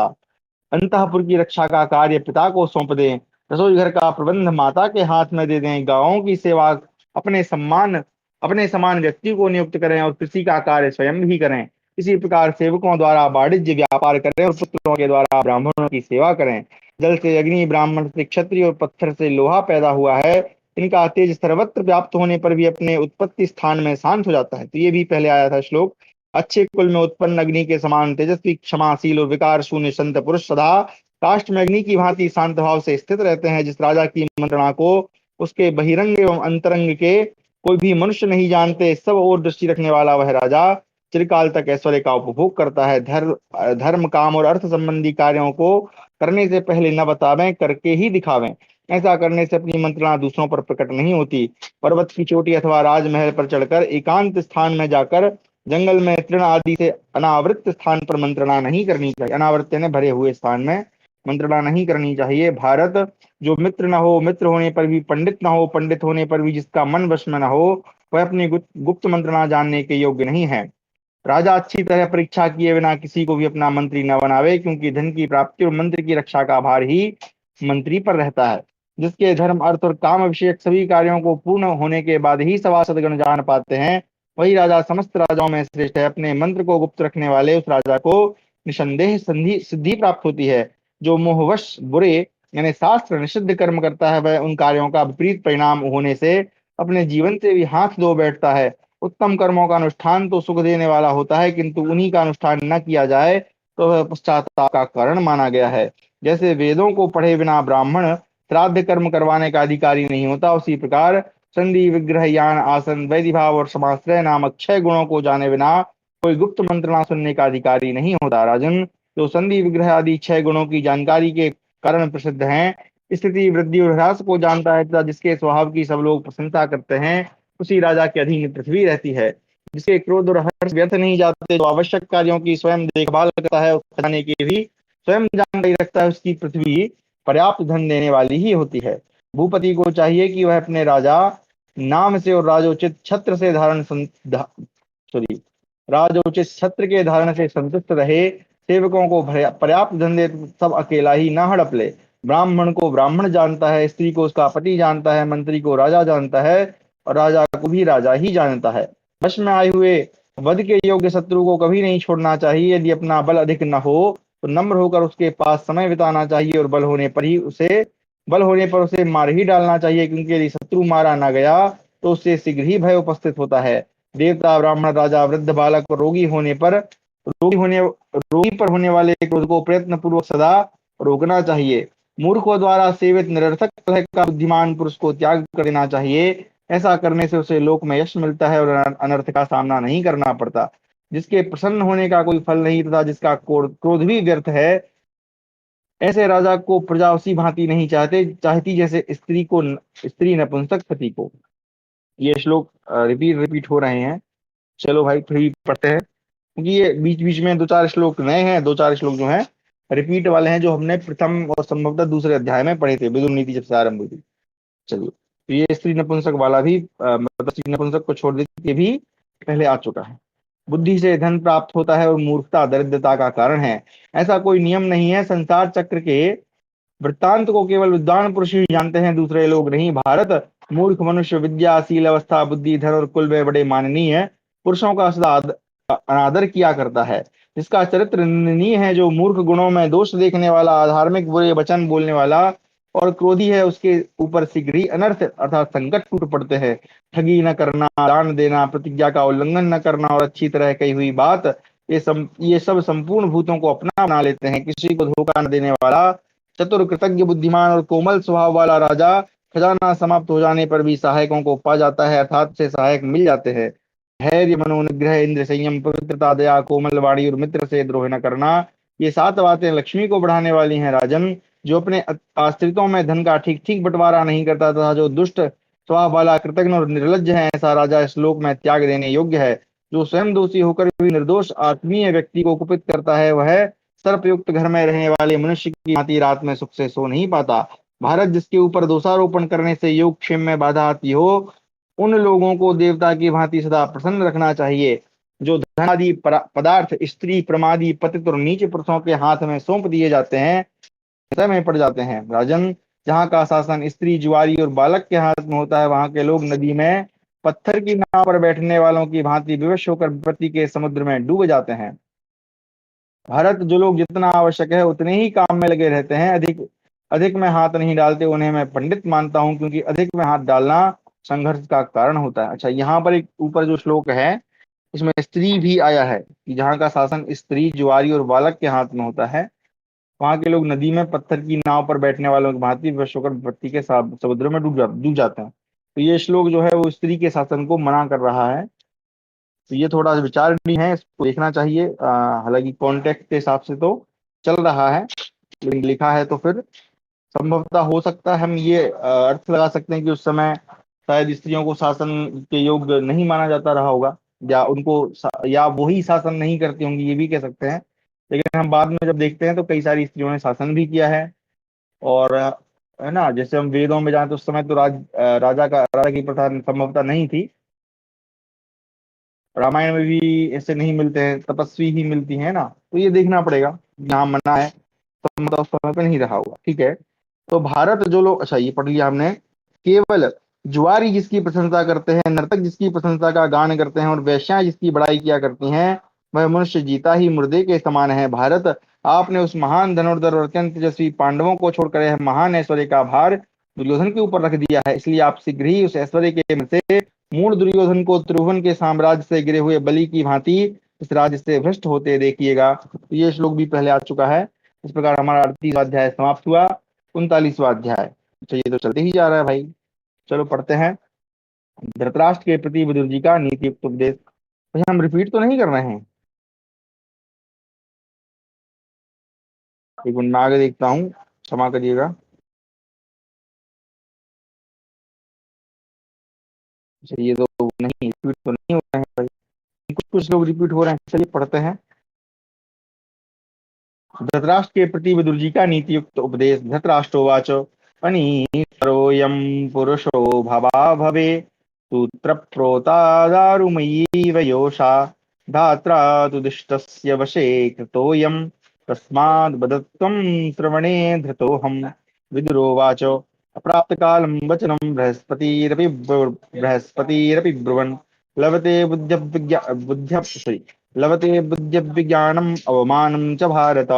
अंतःपुर की रक्षा का कार्य पिता को सौंप दें, रसोई घर का प्रबंध माता के हाथ में दे दें, गांवों की सेवा अपने सम्मान अपने समान व्यक्ति को नियुक्त करें और कृषि का कार्य स्वयं भी करें। इसी प्रकार सेवकों द्वारा वाणिज्य व्यापार करें और पुत्रों के द्वारा ब्राह्मणों की सेवा करें। जल से अग्नि, ब्राह्मण से क्षत्रिय और पत्थर से लोहा पैदा हुआ है। इनका तेज सर्वत्र व्याप्त होने पर भी अपने उत्पत्ति स्थान में शांत हो जाता है। तो ये भी पहले आया था श्लोक। अच्छे कुल में उत्पन्न अग्नि के समान तेजस्वी, क्षमाशील और विकार शून्य संत पुरुष सदा काष्ठ में अग्नि की भांति शांत भाव से स्थित रहते हैं। जिस राजा की मंत्रणा को उसके बहिरंग एवं अंतरंग के कोई भी मनुष्य नहीं जानते, सब और दृष्टि रखने वाला वह राजा चिरकाल तक ऐश्वर्य का उपभोग करता है। धर्म काम और अर्थ संबंधी कार्यों को करने से पहले न बतावें, करके ही दिखावें। ऐसा करने से अपनी मंत्रणा दूसरों पर प्रकट नहीं होती। पर्वत की चोटी अथवा राजमहल पर चढ़कर एकांत स्थान में जाकर जंगल में तृण आदि से अनावृत स्थान पर मंत्रणा नहीं करनी चाहिए। अनावृत यानी भरे हुए स्थान में मंत्रणा नहीं करनी चाहिए। भारत, जो मित्र न हो, मित्र होने पर भी पंडित न हो, पंडित होने पर भी जिसका मन वश में न हो, वह अपनी गुप्त मंत्रणा जानने के योग्य नहीं है। राजा अच्छी तरह परीक्षा किए बिना किसी को भी अपना मंत्री न बनावे, क्योंकि धन की प्राप्ति और मंत्री की रक्षा का भार ही मंत्री पर रहता है। जिसके धर्म, अर्थ और काम विषयक सभी कार्यों को पूर्ण होने के बाद ही सभासदगण जान पाते हैं, वही राजा समस्त राजाओं में श्रेष्ठ है। अपने मंत्र को गुप्त रखने वाले उस राजा को निसंदेह संधि सिद्धि प्राप्त होती है। जो मोहवश बुरे यानी शास्त्र निषिद्ध कर्म करता है, वह उन कार्यों का विपरीत परिणाम होने से अपने जीवन से भी हाथ धो बैठता है। उत्तम कर्मों का अनुष्ठान तो सुख देने वाला होता है, किंतु उन्हीं का अनुष्ठान न किया जाए तो वह पश्चाताप का कारण माना गया है। जैसे वेदों को पढ़े बिना ब्राह्मण श्राद्ध कर्म करवाने का अधिकारी नहीं होता, उसी प्रकार संधि, विग्रह, यान, आसन, वैधि भाव और समाश्रय नामक 6 गुणों को जाने बिना कोई गुप्त मंत्रणा सुनने का अधिकारी नहीं होता। राजन, जो संधि, विग्रह आदि 6 गुणों की जानकारी के कारण प्रसिद्ध हैं, स्थिति, वृद्धि और ह्रास को जानता है तथा जिसके स्वभाव की सब लोग प्रशंसा करते हैं, उसी राजा के अधीन पृथ्वी रहती है। जिसके क्रोध और हर्ष व्यर्थ नहीं जाते, जो आवश्यक कार्यों की स्वयं देखभाल करता है, उस खजाने की भी स्वयं जानकारी रखता है, उसकी पृथ्वी पर्याप्त धन देने वाली ही होती है। भूपति को चाहिए कि वह अपने राजा नाम से और राजोचित छत्र से सॉरी राजोचित छत्र के धारण से संतुष्ट रहे। सेवकों को पर्याप्त धन दे, सब अकेला ही न हड़प ले। ब्राह्मण को ब्राह्मण जानता है, स्त्री को उसका पति जानता है, मंत्री को राजा जानता है और राजा को भी राजा ही जानता है। वश में आए हुए वध के योग्य शत्रु को कभी नहीं छोड़ना चाहिए। यदि अपना बल अधिक न हो तो नम्र होकर उसके पास समय बिताना चाहिए और बल होने पर उसे मार ही डालना चाहिए, क्योंकि यदि शत्रु मारा न गया तो उससे शीघ्र ही भय उपस्थित होता है। देवता, ब्राह्मण, राजा, वृद्ध, बालक और रोगी पर होने वाले क्रोध को प्रयत्न पूर्वक सदा रोकना चाहिए। मूर्खों द्वारा सेवित निरर्थक कलह का बुद्धिमान पुरुष को त्याग कर देना चाहिए। ऐसा करने से उसे लोक में यश मिलता है और अनर्थ का सामना नहीं करना पड़ता। जिसके प्रसन्न होने का कोई फल नहीं तथा जिसका क्रोध भी व्यर्थ है, ऐसे राजा को प्रजा उसी भांति नहीं चाहती जैसे स्त्री नपुंसक पति को। ये श्लोक रिपीट हो रहे हैं। चलो भाई फिर पढ़ते हैं, क्योंकि ये बीच बीच में 2-4 श्लोक नए हैं, 2-4 श्लोक जो हैं रिपीट वाले हैं, जो हमने प्रथम और संभवतः दूसरे अध्याय में पढ़े थे, विदुर नीति जब से आरंभ हुई थी। चलिए, तो ये स्त्री नपुंसक वाला भी मतलब स्त्री नपुंसक को छोड़ देती, ये भी पहले आ चुका है। बुद्धि से धन प्राप्त होता है और मूर्खता दरिद्रता का कारण है। ऐसा कोई नियम नहीं है। संसार चक्र के वृत्तांत को केवल विद्वान पुरुष ही जानते हैं, दूसरे लोग नहीं। भारत, मूर्ख मनुष्य विद्या, शील, अवस्था, बुद्धि, धन और कुल में बड़े माननीय है, पुरुषों का सदा अनादर किया करता है। जिसका चरित्र निंदनीय है, जो मूर्ख, गुणों में दोष देखने वाला, अधार्मिक, बुरे वचन बोलने वाला और क्रोधी है, उसके ऊपर शीघ्र ही अनर्थ अर्थात संकट टूट पड़ते हैं। ठगी न करना, दान देना, प्रतिज्ञा का उल्लंघन न करना और अच्छी तरह कही हुई बात, ये सब संपूर्ण भूतों को अपना बना लेते हैं। किसी को धोखा न देने वाला, चतुर, कृतज्ञ, बुद्धिमान और कोमल स्वभाव वाला राजा खजाना समाप्त हो जाने पर भी सहायकों को पा जाता है, अर्थात से सहायक मिल जाते हैं। धैर्य, मनोनिग्रह, इंद्र संयम, पवित्रता, दया, कोमल वाणी और मित्र से द्रोह न करना, ये 7 बातें लक्ष्मी को बढ़ाने वाली हैं। राजन, जो अपने आश्रितों में धन का ठीक ठीक बंटवारा नहीं करता तथा जो दुष्ट स्वभाव वाला, कृतज्ञ और निर्लज्ज है, ऐसा राजा इस लोक में त्याग देने योग्य है। जो स्वयं दोषी होकर भी निर्दोष आत्मीय व्यक्ति को कुपित करता है, वह सर्पयुक्त घर में रहने वाले मनुष्य की भांति रात में सुख से सो नहीं पाता। भारत, जिसके ऊपर दोषारोपण करने से योग क्षेम में बाधा आती हो, उन लोगों को देवता की भांति सदा प्रसन्न रखना चाहिए जो धन आदि पदार्थ स्त्री प्रमादी पतित और नीच पुरुषों के हाथ में सौंप दिए जाते हैं, संशय में पड़ जाते हैं। राजन, जहाँ का शासन स्त्री जुआरी और बालक के हाथ में होता है, वहां के लोग नदी में पत्थर की नाव पर बैठने वालों की भांति विवश होकर विपत्ति के समुद्र में डूब जाते हैं। भारत, जो लोग जितना आवश्यक है उतने ही काम में लगे रहते हैं, अधिक अधिक में हाथ नहीं डालते, उन्हें मैं पंडित मानता हूँ, क्योंकि अधिक में हाथ डालना संघर्ष का कारण होता है। अच्छा, यहाँ पर एक ऊपर जो श्लोक है इसमें स्त्री भी आया है कि जहाँ का शासन स्त्री जुआरी और बालक के हाथ में होता है, वहां के लोग नदी में पत्थर की नाव पर बैठने वालों की भांति विवश होकर विपत्ति के समुद्र में डूब जाते हैं। तो ये श्लोक जो है वो स्त्री के शासन को मना कर रहा है। तो ये थोड़ा विचारणीय है, इसको देखना चाहिए। हालांकि कॉन्टेक्स्ट के हिसाब से तो चल रहा है, लेकिन लिखा है तो फिर संभवतः हो सकता है हम ये अर्थ लगा सकते हैं कि उस समय शायद स्त्रियों को शासन के योग्य नहीं माना जाता रहा होगा, या या वही शासन नहीं करती होंगी, ये भी कह सकते हैं। लेकिन हम बाद में जब देखते हैं तो कई सारी स्त्रियों ने शासन भी किया है। और है ना, जैसे हम वेदों में जाए तो उस समय तो राजा की प्रथा संभवतः नहीं थी। रामायण में भी ऐसे नहीं मिलते हैं, तपस्वी ही मिलती है ना। तो ये देखना पड़ेगा, यहाँ मना है तो मतलब उस समय पे नहीं रहा होगा। ठीक है, तो भारत जो लोग, अच्छा ये पढ़ लिया हमने। केवल जुआरी जिसकी प्रशंसा करते हैं, नर्तक जिसकी प्रशंसा का गान करते हैं और वेश्याएं जिसकी बड़ाई किया करती हैं, वह मनुष्य जीता ही मुर्दे के समान है। भारत, आपने उस महान धनुर्धर और अत्यंत तेजस्वी पांडवों को छोड़कर यह महान ऐश्वर्य का भार दुर्योधन के ऊपर रख दिया है, इसलिए आप शीघ्र ही उस ऐश्वर्य के मन से मूल दुर्योधन को त्रिभुवन के साम्राज्य से गिरे हुए बलि की भांति इस राज्य से भ्रष्ट होते देखिएगा। तो ये श्लोक भी पहले आ चुका है। इस प्रकार हमारा 38वां अध्याय समाप्त हुआ। 39वां अध्याय, अच्छा ये तो चलते ही जा रहा है भाई, चलो पढ़ते हैं। धृतराष्ट्र के प्रति विदुर जी का नीति युक्त उपदेश। भाई हम रिपीट तो नहीं कर रहे हैं? एक मिनट मैं आगे देखता हूँ, क्षमा करिएगा। अच्छा ये तो नहीं, रिपीट तो नहीं हो रहे हैं भाई, कुछ कुछ लोग रिपीट हो रहे हैं। चलिए पढ़ते हैं। धृतराष्ट्र के प्रति विदुर जी का नीति युक्त उपदेश। धृतराष्ट्रोवाच अनीतरोऽयं पुरुषो भवा भवे सूत्र प्रोता दारुमयी वयोषा धात्रा तु दुष्टस्य वशे कृतोऽयं तस्माद् वदत्वं श्रवणे धृतोऽहम्। विदुरोवाच अप्राप्त कालं वचनं बृहस्पतिरपि ब्रुवन् लभते बुद्ध विज्ञानम अवमानम च भारत।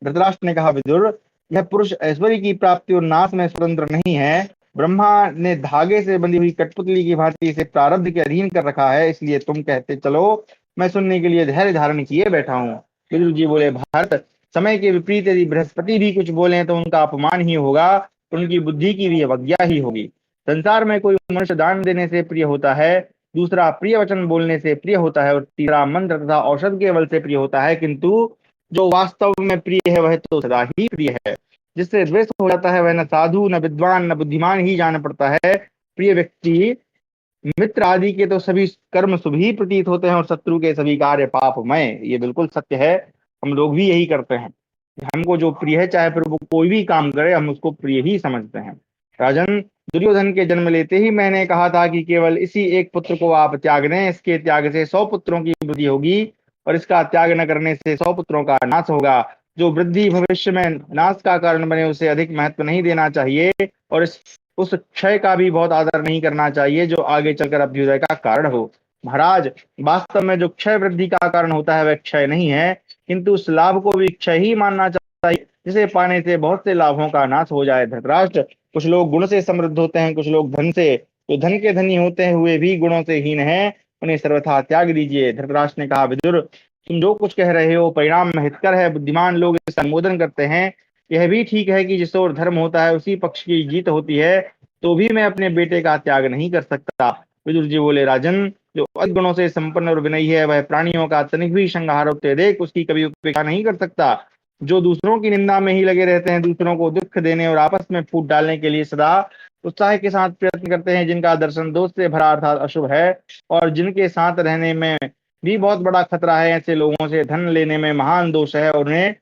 धृतराष्ट्र ने कहा, विदुर, यह पुरुष ऐश्वर्य की प्राप्ति और नाश में स्वतंत्र नहीं है। ब्रह्मा ने धागे से बंधी हुई कठपुतली की भांति इसे प्रारब्ध के अधीन कर रखा है, इसलिए तुम कहते चलो, मैं सुनने के लिए धैर्य धारण किए बैठा हूँ। विदुर जी बोले, भारत, समय के विपरीत यदि बृहस्पति भी कुछ बोले तो उनका अपमान ही होगा, उनकी बुद्धि की भी अवज्ञा ही होगी। संसार में कोई मनुष्य दान देने से प्रिय होता है, दूसरा प्रिय वचन बोलने से प्रिय होता है, और तीसरा मंत्र तथा औषध के बल से प्रिय होता है, किंतु जो वास्तव में प्रिय है वह तो सदा ही प्रिय है। जिससे द्वेष हो जाता है वह न साधु न विद्वान न बुद्धिमान ही जान पड़ता है। प्रिय व्यक्ति मित्र आदि के तो सभी कर्म शुभ ही प्रतीत होते हैं और शत्रु के सभी कार्य पापमय। ये बिल्कुल सत्य है, हम लोग भी यही करते हैं। हमको जो प्रिय है, चाहे फिर वो कोई भी काम करे, हम उसको प्रिय ही समझते हैं। राजन, दुर्योधन के जन्म लेते ही मैंने कहा था कि केवल इसी एक पुत्र को आप त्याग दें, इसके त्याग से 100 पुत्रों की वृद्धि होगी और इसका त्याग न करने से 100 पुत्रों का नाश होगा। जो वृद्धि भविष्य में नाश का कारण बने उसे अधिक महत्व नहीं देना चाहिए, और उस क्षय का भी बहुत आदर नहीं करना चाहिए जो आगे चलकर अभ्युदय का कारण हो। महाराज, वास्तव में जो क्षय वृद्धि का कारण होता है वह क्षय नहीं है, किंतु उस लाभ को भी क्षय ही मानना चाहिए जिसे पाने से बहुत से लाभों का नाश हो जाए। धृतराष्ट्र, कुछ लोग गुण से समृद्ध होते हैं, कुछ लोग धन से, तो धन के धनी होते हुए भी गुणों से हीन हैं, उन्हें सर्वथा त्याग दीजिए। धृतराष्ट्र ने कहा, विदुर, तुम जो कुछ कह रहे हो परिणाम में हितकर है, बुद्धिमान लोग इसका अनुमोदन करते हैं। यह भी ठीक है कि जिस ओर धर्म होता है उसी पक्ष की जीत होती है, तो भी मैं अपने बेटे का त्याग नहीं कर सकता। विदुर जी बोले, राजन, जो अदगुणों से संपन्न और विनयी है वह प्राणियों का तनिक भी संहार होते देख उसकी कभी उपेक्षा नहीं कर सकता। जो दूसरों की निंदा में ही लगे रहते हैं, दूसरों को दुख देने और आपस में फूट डालने के लिए सदा उत्साह के साथ प्रयत्न करते हैं, जिनका दर्शन दोष से भरा अर्थात अशुभ है और जिनके साथ रहने में भी बहुत बड़ा खतरा है, ऐसे लोगों से धन लेने में महान दोष है और उन्हें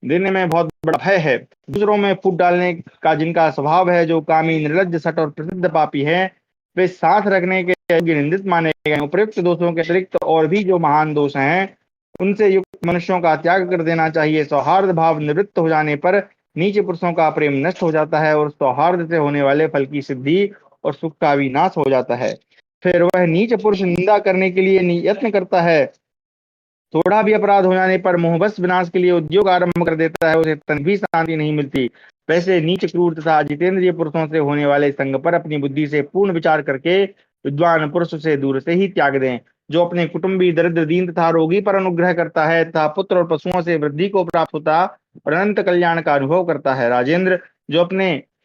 देने में बहुत बड़ा भय है। दूसरों में फूट डालने का जिनका स्वभाव है, जो कामी निर्लज्ज सट और प्रसिद्ध पापी है, वे साथ रखने के योग्य निंदित माने गए। उपयुक्त दोषों के अतिरिक्त और भी जो महान दोष हैं उनसे युक्त मनुष्यों का त्याग कर देना चाहिए। सौहार्द भाव निवृत्त हो जाने पर नीच पुरुषों का प्रेम नष्ट हो जाता है और सौहार्द से होने वाले फल की सिद्धि और सुख का विनाश हो जाता है। फिर वह नीच पुरुष निंदा करने के लिए यत्न करता है। थोड़ा भी अपराध हो जाने पर मोहबस विनाश के लिए उद्योग आरंभ कर देता है, उसे तन भी शांति नहीं मिलती। वैसे नीच क्रूर तथा जितेंद्रिय पुरुषों से होने वाले संग पर अपनी बुद्धि से पूर्ण विचार करके विद्वान पुरुष से दूर से ही त्याग दें। जो अपने कुटुंबी दरिद्र दीन तथा रोगी पर अनुग्रह करता है तथा पुत्र और पशुओं से वृद्धि को प्राप्त होता और अनंत कल्याण का अनुभव करता है। राजेंद्र, जो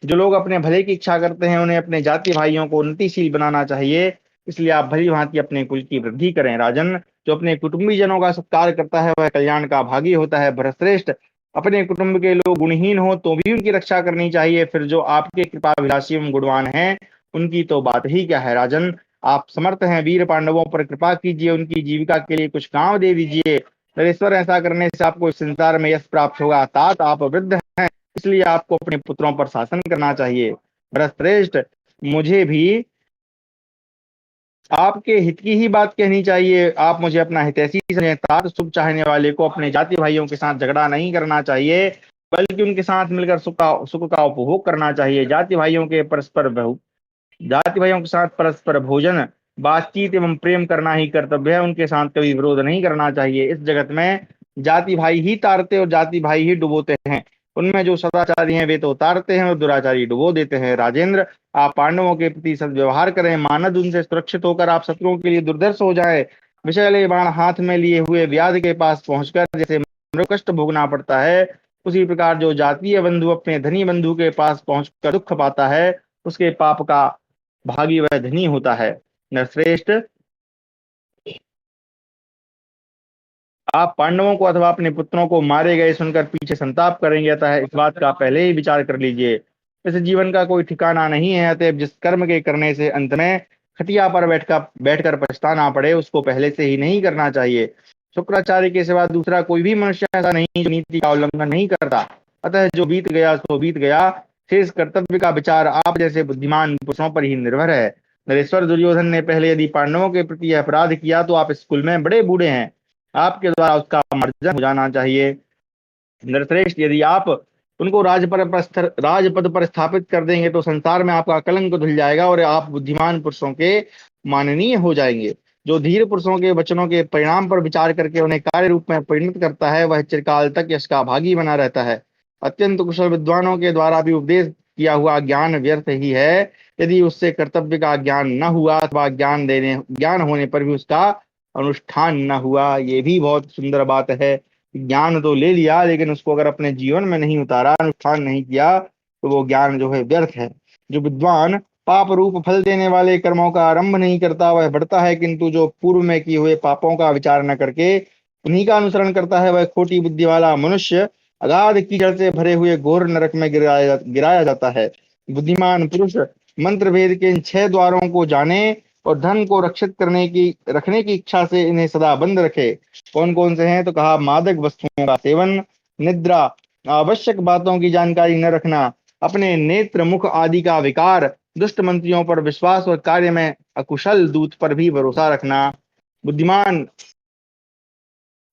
लोग अपने भले की इच्छा करते हैं उन्हें अपने जाति भाइयों को उन्नतिशील बनाना चाहिए। इसलिए आप भली भांति अपने कुल की वृद्धि करें। राजन, जो अपने कुटुंबी जनों का सत्कार करता है वह कल्याण का भागी होता है। भरतश्रेष्ठ, अपने कुटुंब के लोग गुणहीन हो तो भी उनकी रक्षा करनी चाहिए, फिर जो आपके कृपा विलासी एवं गुणवान हैं उनकी तो बात ही क्या है। राजन, आप समर्थ हैं, वीर पांडवों पर कृपा कीजिए, उनकी जीविका के लिए कुछ गांव दे दीजिए। नरेश्वर, ऐसा करने से आपको इस संसार में यश प्राप्त होगा। तात, आप वृद्ध हैं, इसलिए आपको अपने पुत्रों पर शासन करना चाहिए। भरतश्रेष्ठ, मुझे भी आपके हित की ही बात कहनी चाहिए। आप मुझे अपना हितैषी समझें। तात, शुभ चाहने वाले को अपने जाति भाइयों के साथ झगड़ा नहीं करना चाहिए, बल्कि उनके साथ मिलकर सुख का उपभोग करना चाहिए। जाति भाइयों के साथ परस्पर भोजन, बातचीत एवं प्रेम करना ही कर्तव्य है। उनके साथ कभी विरोध नहीं करना चाहिए। इस जगत में जाति भाई ही तारते और जाति भाई ही डुबोते हैं। उनमें जो सदाचारी हैं वे तो उतारते हैं और दुराचारी डुबो देते हैं। राजेंद्र, आप पांडवों के प्रति सद्व्यवहार करें, मानद उनसे सुरक्षित होकर आप शत्रुओं के लिए दुर्धर्ष हो जाए। विषैले बाण हाथ में लिए हुए व्याध के पास पहुंचकर जैसे मनो कष्ट भोगना पड़ता है, उसी प्रकार जो जातीय बंधु अपने धनी बंधु के पास पहुंचकर दुख पाता है, उसके पाप का भागी वह धनी होता है। नरश्रेष्ठ, आप पांडवों को अथवा अपने पुत्रों को मारे गए सुनकर पीछे संताप करेंगे, अतः इस बात का पहले ही विचार कर लीजिए। इस जीवन का कोई ठिकाना नहीं है, अतएव जिस कर्म के करने से अंत में खटिया पर बैठकर पछताना पड़े उसको पहले से ही नहीं करना चाहिए। शुक्राचार्य के सिवा दूसरा कोई भी मनुष्य ऐसा नहीं जो नीति का उल्लंघन नहीं करता। अतः जो बीत गया सो बीत गया, शेष कर्तव्य का विचार आप जैसे बुद्धिमान पुरुषों पर ही निर्भर है। नरेश्वर, दुर्योधन ने पहले यदि पांडवों के प्रति अपराध किया तो आप इस कुल में बड़े बूढ़े हैं, आपके द्वारा उसका मार्जन हो जाना चाहिए। नरश्रेष्ठ, यदि आप उनको राजपद पर स्थापित कर देंगे तो संसार में आपका कलंक धुल जाएगा और आप बुद्धिमान पुरुषों के माननीय हो जाएंगे। जो धीर पुरुषों के वचनों के परिणाम पर विचार करके उन्हें कार्य रूप में परिणत करता है वह चिरकाल तक यश का भागी बना रहता है। अत्यंत कुशल विद्वानों के द्वारा भी उपदेश किया हुआ ज्ञान व्यर्थ ही है, यदि उससे कर्तव्य का ज्ञान न हुआ अथवा ज्ञान होने पर भी उसका अनुष्ठान न हुआ। ये भी बहुत सुंदर बात है। ज्ञान तो ले लिया लेकिन उसको अगर अपने जीवन में नहीं उतारा, अनुष्ठान नहीं किया, तो वो ज्ञान जो है व्यर्थ है। जो विद्वान पाप रूप फल देने वाले कर्मों का आरंभ नहीं करता वह बढ़ता है, किंतु जो पूर्व में किए हुए पापों का विचार न करके उन्हीं का अनुसरण करता है वह खोटी बुद्धि वाला मनुष्य अगाध कीचड़ से भरे हुए घोर नरक में गिराया जाता है। बुद्धिमान पुरुष मंत्र भेद के इन 6 द्वारों को जाने और धन को रक्षित रखने की इच्छा से इन्हें सदा बंद रखे। कौन कौन से हैं, तो कहा मादक वस्तुओं का सेवन, निद्रा, आवश्यक बातों की जानकारी न रखना, अपने नेत्र मुख आदि का विकार, दुष्ट मंत्रियों पर विश्वास और कार्य में अकुशल दूत पर भी भरोसा रखना। बुद्धिमान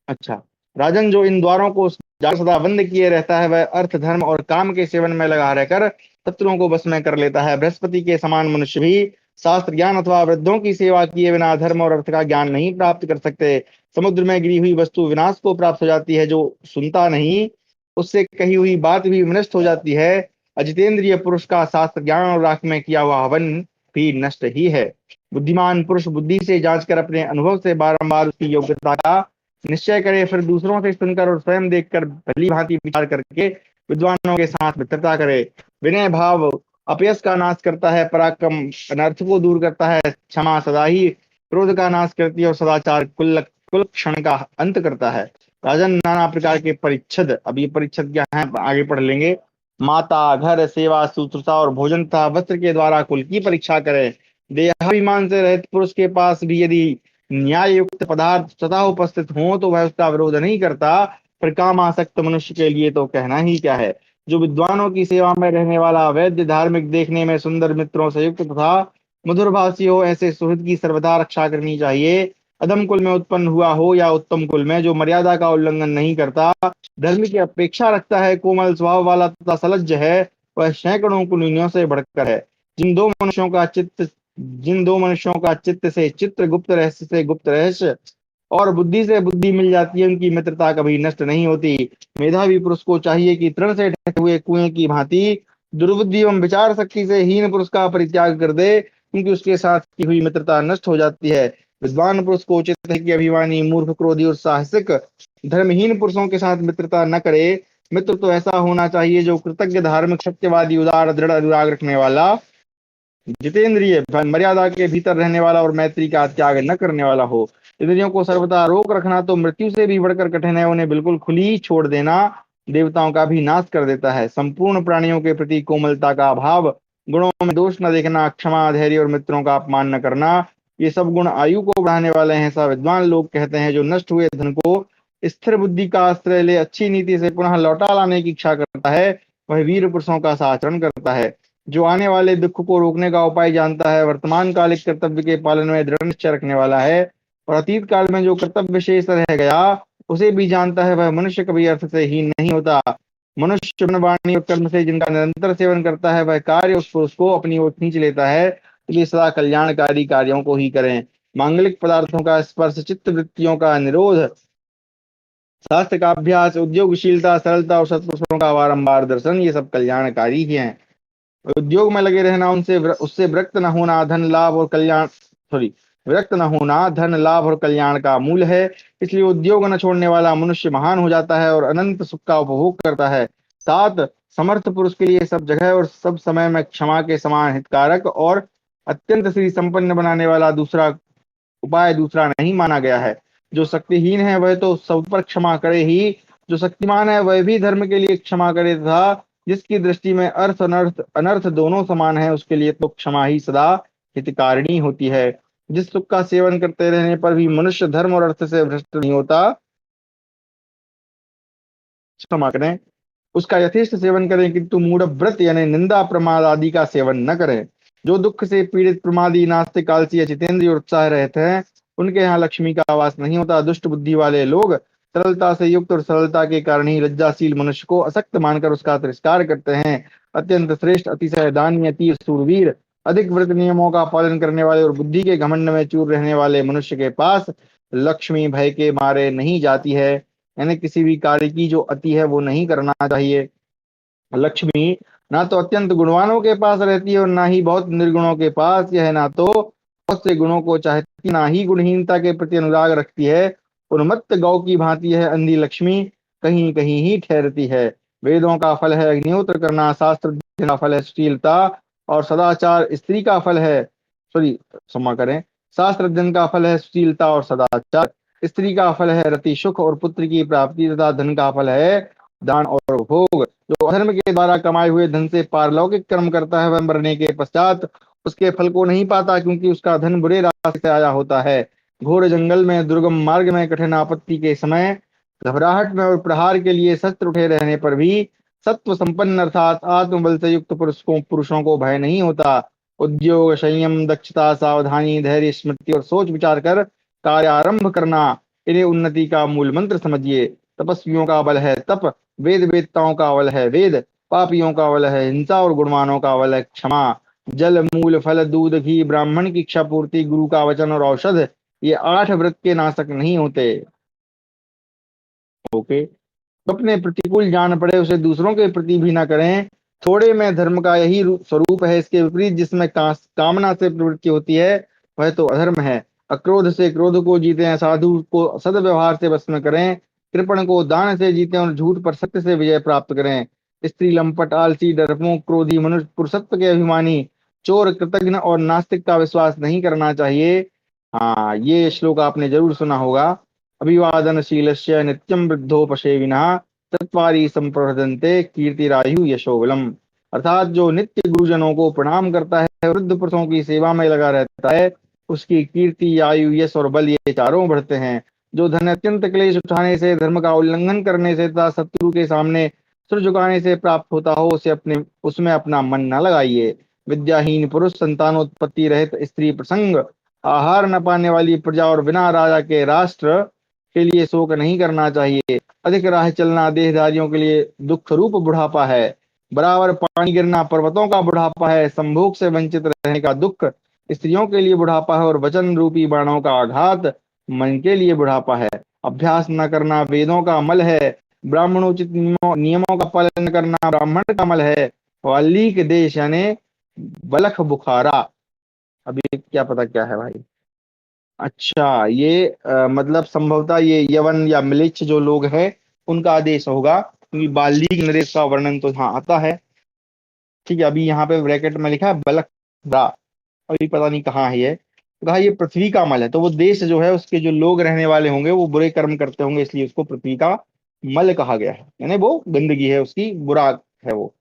अच्छा राजन, जो इन द्वारों को सदा बंद किए रहता है वह अर्थ धर्म और काम के सेवन में लगा रहकर शत्रुओं को बस में कर लेता है। बृहस्पति के समान मनुष्य भी शास्त्र ज्ञान अथवा वृद्धों की सेवा किए बिना धर्म और अर्थ का ज्ञान नहीं प्राप्त कर सकते। समुद्र में गिरी हुई वस्तु विनाश को प्राप्त हो जाती है, जो सुनता नहीं उससे कही हुई बात भी विनष्ट हो जाती है। अजितेंद्रिय पुरुष का शास्त्र ज्ञान और राख में किया हुआ हवन भी नष्ट ही है। बुद्धिमान पुरुष बुद्धि से जांच कर अपने अनुभव से बारंबार उसकी योग्यता का निश्चय करे, फिर दूसरों से सुनकर और स्वयं देखकर भली भांति विचार करके विद्वानों के साथ मित्रता करे। विनय भाव अपयश का नाश करता है, पराक्रम अनर्थ को दूर करता है, क्षमा सदा ही क्रोध का नाश करती है और सदाचार कुल क्षण का अंत करता है। राजन, नाना प्रकार के परिच्छद, अब ये परिच्छद क्या है आगे पढ़ लेंगे। माता, घर, सेवा, शुश्रूषा और भोजन तथा वस्त्र के द्वारा कुल की परीक्षा करें। देहाभिमान से रहित पुरुष के पास भी यदि न्याय युक्त पदार्थ सदा उपस्थित हो तो वह उसका विरोध नहीं करता, पर कामासक्त मनुष्य के लिए तो कहना ही क्या है। जो विद्वानों की सेवा में रहने वाला वैद्य, धार्मिक, देखने में सुंदर, मित्रों से युक्त तथा मधुर भाषी हो, ऐसे सुहृद की सर्वदा रक्षा करनी चाहिए। अधम कुल में उत्पन्न हुआ हो या उत्तम कुल में, जो मर्यादा का उल्लंघन नहीं करता, धर्म की अपेक्षा रखता है, कोमल स्वभाव वाला तथा सलज्ज है, वह सैकड़ों कुलीनों से बढ़कर है। जिन दो मनुष्यों का चित्त जिन दो मनुष्यों का चित्त से चित्र, गुप्त रहस्य से गुप्त रहस्य और बुद्धि से बुद्धि मिल जाती है, उनकी मित्रता कभी नष्ट नहीं होती। मेधावी पुरुष को चाहिए कि तृण से ढके हुए कुएं की भांति दुर्बुद्धि एवं विचार शक्ति से हीन पुरुष का परित्याग कर दे, क्योंकि उसके साथ की हुई मित्रता नष्ट हो जाती है। विद्वान पुरुष को उचित है कि अभिमानी, मूर्ख, क्रोधी और साहसिक धर्महीन पुरुषों के साथ मित्रता न करे। मित्र तो ऐसा होना चाहिए जो कृतज्ञ, धार्मिक, सत्यवादी, उदार, दृढ़ अनुराग रखने वाला, जितेंद्रिय, मर्यादा के भीतर रहने वाला और मैत्री का त्याग न करने वाला हो। इंद्रियों को सर्वदा रोक रखना तो मृत्यु से भी बढ़कर कठिन है, उन्हें बिल्कुल खुली छोड़ देना देवताओं का भी नाश कर देता है। संपूर्ण प्राणियों के प्रति कोमलता का अभाव, गुणों में दोष न देखना, क्षमा, धैर्य और मित्रों का अपमान न करना, ये सब गुण आयु को बढ़ाने वाले हैं। ऐसा विद्वान लोग कहते हैं। जो नष्ट हुए धन को स्थिर बुद्धि का आश्रय ले अच्छी नीति से पुनः लौटा लाने की इच्छा करता है, वह वीर पुरुषों का सा आचरण करता है। जो आने वाले दुख को रोकने का उपाय जानता है, वर्तमान कालिक कर्तव्य के पालन में दृढ़ निश्चय रखने वाला है, और अतीत काल में जो कर्तव्य शेष रह गया उसे भी जानता है, वह मनुष्य कभी अर्थ से हीन नहीं होता। मनुष्य मन, वाणी और कर्म से जिनका निरंतर सेवन करता है, वह कार्य उस पुरुष को अपनी ओर खींच लेता है। इसलिए सदा कल्याणकारी कार्यों को ही करें। मांगलिक पदार्थों का स्पर्श, चित्त वृत्तियों का निरोध, शास्त्र का अभ्यास, उद्योगशीलता, सरलता और सत्पुरुषों का बारंबार दर्शन, ये सब कल्याणकारी ही हैं। उद्योग में लगे रहना, उनसे उससे विरक्त न होना, धन लाभ और कल्याण सॉरी विरक्त न होना धन लाभ और कल्याण का मूल है। इसलिए उद्योग न छोड़ने वाला मनुष्य महान हो जाता है और अनंत सुख का उपभोग करता है। सात, समर्थ पुरुष के लिए सब जगह और सब समय में क्षमा के समान हितकारक और अत्यंत श्री संपन्न बनाने वाला दूसरा नहीं माना गया है। जो शक्तिहीन है वह तो सब पर क्षमा करे ही, जो शक्तिमान है वह भी धर्म के लिए क्षमा करे, तथा जिसकी दृष्टि में अर्थ अनर्थ अनर्थ दोनों समान है, उसके लिए तो क्षमा ही सदा हितकारिणी होती है। जिस सुख का सेवन करते रहने पर भी मनुष्य धर्म और अर्थ से भ्रष्ट नहीं होता, क्षमा करें, उसका यथेष्ट सेवन करें, किंतु मूढ़ व्रत यानी निंदा, प्रमाद आदि का सेवन न करें। जो दुख से पीड़ित, प्रमादी, नास्तिक, आलसी, अचितेंद्रिय और उत्साह रहते हैं, उनके यहाँ लक्ष्मी का वास नहीं होता। दुष्ट बुद्धि वाले लोग सरलता से युक्त और सरलता के कारण ही लज्जाशील मनुष्य को असक्त मानकर उसका तिरस्कार करते हैं। अत्यंत श्रेष्ठ, अतिशय दानी, अति सूरवीर, अधिक व्रत नियमों का पालन करने वाले और बुद्धि के घमंड में चूर रहने वाले मनुष्य के पास लक्ष्मी भय के मारे नहीं जाती है। यानी किसी भी कार्य की जो अति है वो नहीं करना चाहिए। लक्ष्मी ना तो अत्यंत गुणवानों के पास रहती है और ना ही बहुत निर्गुणों के पास। यह ना तो बहुत से गुणों को चाहती, ना ही गुणहीनता के प्रति अनुराग रखती है। उन्मत्त गौ की भांति यह अंधी लक्ष्मी कहीं कहीं ही ठहरती है। वेदों का फल है अग्निहोत्र करना, शास्त्र अध्ययन का फल है सुशीलता और सदाचार, स्त्री का फल है सॉरी क्षमा करें, शास्त्र अध्ययन का फल है सुशीलता और सदाचार, स्त्री का फल है रति सुख और पुत्र की प्राप्ति, तथा धन का फल है दान और भोग। जो अधर्म के द्वारा कमाए हुए धन से पारलौकिक कर्म करता है, वह मरने के पश्चात उसके फल को नहीं पाता, क्योंकि उसका धन बुरे रास्ते से आया होता है। घोर जंगल में, दुर्गम मार्ग में, कठिन आपत्ति के समय, घबराहट में और प्रहार के लिए शस्त्र उठे रहने पर भी सत्व संपन्न अर्थात आत्मबल से युक्त पुरुषों को भय नहीं होता। उद्योग, संयम, दक्षता, सावधानी, धैर्य, स्मृति और सोच विचार कर कार्य आरंभ करना, इन्हें उन्नति का मूल मंत्र समझिए। तपस्वियों का बल है तप, वेद वेदताओं का बल है वेद, पापियों का बल है हिंसा और गुणवानों का बल है क्षमा। जल, मूल, फल, दूध, घी, ब्राह्मण की इच्छा पूर्ति, गुरु का वचन और औषध, ये 8 व्रत के नाशक नहीं होते। ओके, तो अपने प्रतिकूल जान पड़े उसे दूसरों के प्रति भी ना करें। थोड़े में धर्म का यही स्वरूप है। इसके विपरीत जिसमें कामना से प्रवृत्ति होती है, वह तो अधर्म है। अक्रोध से क्रोध को जीते हैं, साधु को सदव्यवहार से वश में करें, कृपण को दान से जीते और झूठ पर सत्य से विजय प्राप्त करें। स्त्री, लंपट, आलसी, डरपोक, क्रोधी मनुष्य, पुरुषत्व के अभिमानी, चोर, कृतघ्न और नास्तिक का विश्वास नहीं करना चाहिए। हाँ, ये श्लोक आपने जरूर सुना होगा। अभिवादनशीलस्य नित्यं वृद्धोपसेविनः चत्वारि संप्रवर्धन्ते कीर्तिरायु यशोबलम। अर्थात जो नित्य गुरुजनों को प्रणाम करता है, वृद्ध पुरुषों की सेवा में लगा रहता है, उसकी कीर्ति, आयु, यश और बल ये चारों बढ़ते हैं। जो धन अत्यंत क्लेश उठाने से, धर्म का उल्लंघन करने से तथा शत्रु के सामने सिर झुकाने से प्राप्त होता हो, उसे अपने उसमें अपना मन न लगाइए। विद्याहीन पुरुष, संतानोत्पत्ति रहित स्त्री प्रसंग, आहार न पाने वाली प्रजा और बिना राजा के राष्ट्र के लिए शोक नहीं करना चाहिए। अधिक राह चलना देहधारियों के लिए दुख रूप बुढ़ापा है। बराबर पानी गिरना पर्वतों का बुढ़ापा है। संभोग से वंचित रहने का दुख स्त्रियों के लिए बुढ़ापा है, और वचन रूपी बाणों का आघात मन के लिए बुढ़ापा है। अभ्यास न करना वेदों का अमल है। ब्राह्मणोचित नियमों का पालन न करना ब्राह्मण का अमल है। वाल्मीकि देश यानी बलख बुखारा। अभी क्या पता क्या है भाई। अच्छा, ये मतलब संभवतः ये यवन या म्लेच्छ जो लोग हैं उनका आदेश होगा, क्योंकि बाल्मीकि नरेश का वर्णन तो यहाँ आता है। ठीक है, अभी यहाँ पे ब्रैकेट में लिखा है बलख बुखारा। अभी पता नहीं कहाँ है ये। तो कहा ये पृथ्वी का मल है, तो वो देश जो है उसके जो लोग रहने वाले होंगे वो बुरे कर्म करते होंगे, इसलिए उसको पृथ्वी का मल कहा गया है, यानी वो गंदगी है उसकी, बुरा है वो।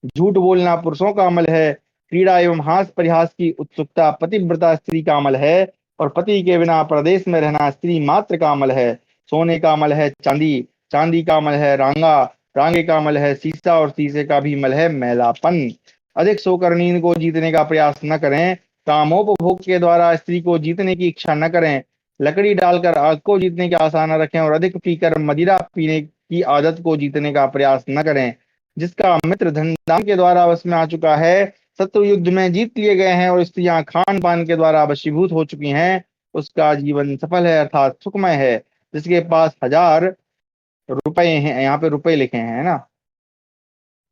झूठ बोलना पुरुषों का अमल है। क्रीड़ा एवं हास परिहास की उत्सुकता पतिव्रता स्त्री का अमल है। और पति के बिना प्रदेश में रहना स्त्री मात्र का अमल है। सोने का अमल है चांदी, चांदी का अमल है रांगा, रांगे का अमल है शीशा, और शीशे का भी अमल है मैलापन। अधिक सोकर नींद को जीतने का प्रयास न करें। कामोपभोग के द्वारा स्त्री को जीतने की इच्छा न करें। लकड़ी डालकर आग को जीतने की आशा न रखें, और अधिक पीकर मदिरा पीने की आदत को जीतने का प्रयास न करें। जिसका मित्र धन दान के द्वारा वश में आ चुका है, शत्रु युद्ध में जीत लिए गए हैं, और स्त्रियां खान पान के द्वारा वशीभूत हो चुकी हैं, उसका जीवन सफल है अर्थात सुखमय है। जिसके पास 1000 रुपए हैं, यहाँ पे रुपए लिखे हैं ना,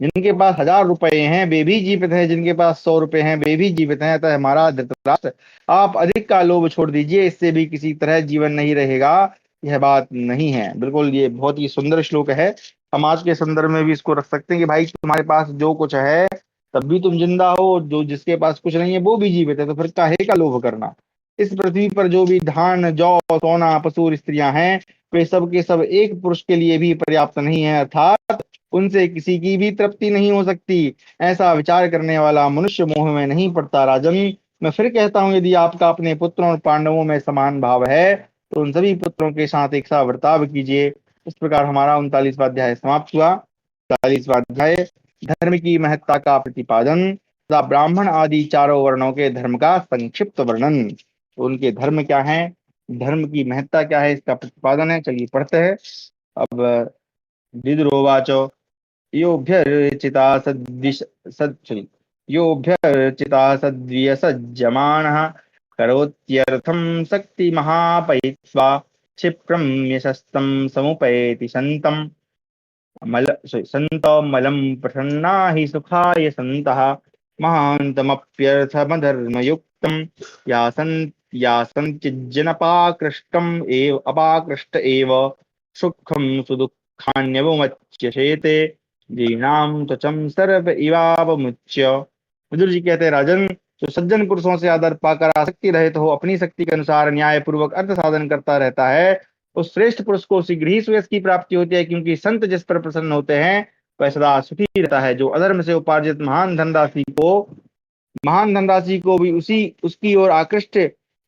जिनके पास 1000 रुपए हैं वे भी जीवित हैं, जिनके पास 100 रुपए हैं वे भी जीवित हैं। अतः हमारा धृतराष्ट्र, आप अधिक का लोभ छोड़ दीजिए, इससे भी किसी तरह जीवन नहीं रहेगा। यह बात नहीं है। बिल्कुल, ये बहुत ही सुंदर श्लोक है। हम आज के संदर्भ में भी इसको रख सकते हैं कि भाई तुम्हारे पास जो कुछ है तब भी तुम जिंदा हो, जो जिसके पास कुछ नहीं है वो भी जीवित है, तो फिर काहे का लोभ करना। इस पृथ्वी पर जो भी धान जौ सोना पशु और स्त्रियां हैं, वे सब के सब एक पुरुष के लिए भी पर्याप्त नहीं है, अर्थात उनसे किसी की भी तृप्ति नहीं हो सकती। ऐसा विचार करने वाला मनुष्य मोह में नहीं पड़ता। राजन, मैं फिर कहता हूं, यदि आपका अपने पुत्रों और पांडवों में समान भाव है तो उन सभी पुत्रों के साथ एक सा बर्ताव कीजिए। इस प्रकार हमारा 39वां अध्याय समाप्त हुआ। 40वां अध्याय, धर्म की महत्ता का प्रतिपादन तथा ब्राह्मण आदि चारों वर्णों के धर्म का संक्षिप्त वर्णन। तो उनके धर्म क्या है, धर्म की महत्ता क्या है, इसका प्रतिपादन है। चलिए पढ़ते हैं अब। विदुरोवाच योऽभ्यर्चिता सद्विष सच्चि योऽभ्यर्चिता सद्वियसज्जमानः करोत्यर्थं शक्तिमहापयित्वा क्षिप्रं यशस्तं समुपैति सन्तम् सन्तमलं प्रसन्ना हि सुखाय सन्तः महान्तमप्यर्थमधर्मयुक्तं यासन्त्यजनपाकृष्टम् एव अपाकृष्ट एव सुखं सुदुःखान्यवमुच्यसेते जीर्णाम त्वचं सर्व इवावमुच्य। विदुर जी कहते हैं, राजन, जो सज्जन पुरुषों से आदर पाकर आसक्ति रहित हो, अपनी शक्ति के अनुसार न्याय पूर्वक अर्थ साधन करता रहता है, उस श्रेष्ठ पुरुष को शीघ्र ही सुयश की प्राप्ति होती है, क्योंकि संत जिस पर प्रसन्न होते हैं वह सदा सुखी रहता है। जो अधर्म से उपार्जित महान धनराशि को भी उसी उसकी ओर आकृष्ट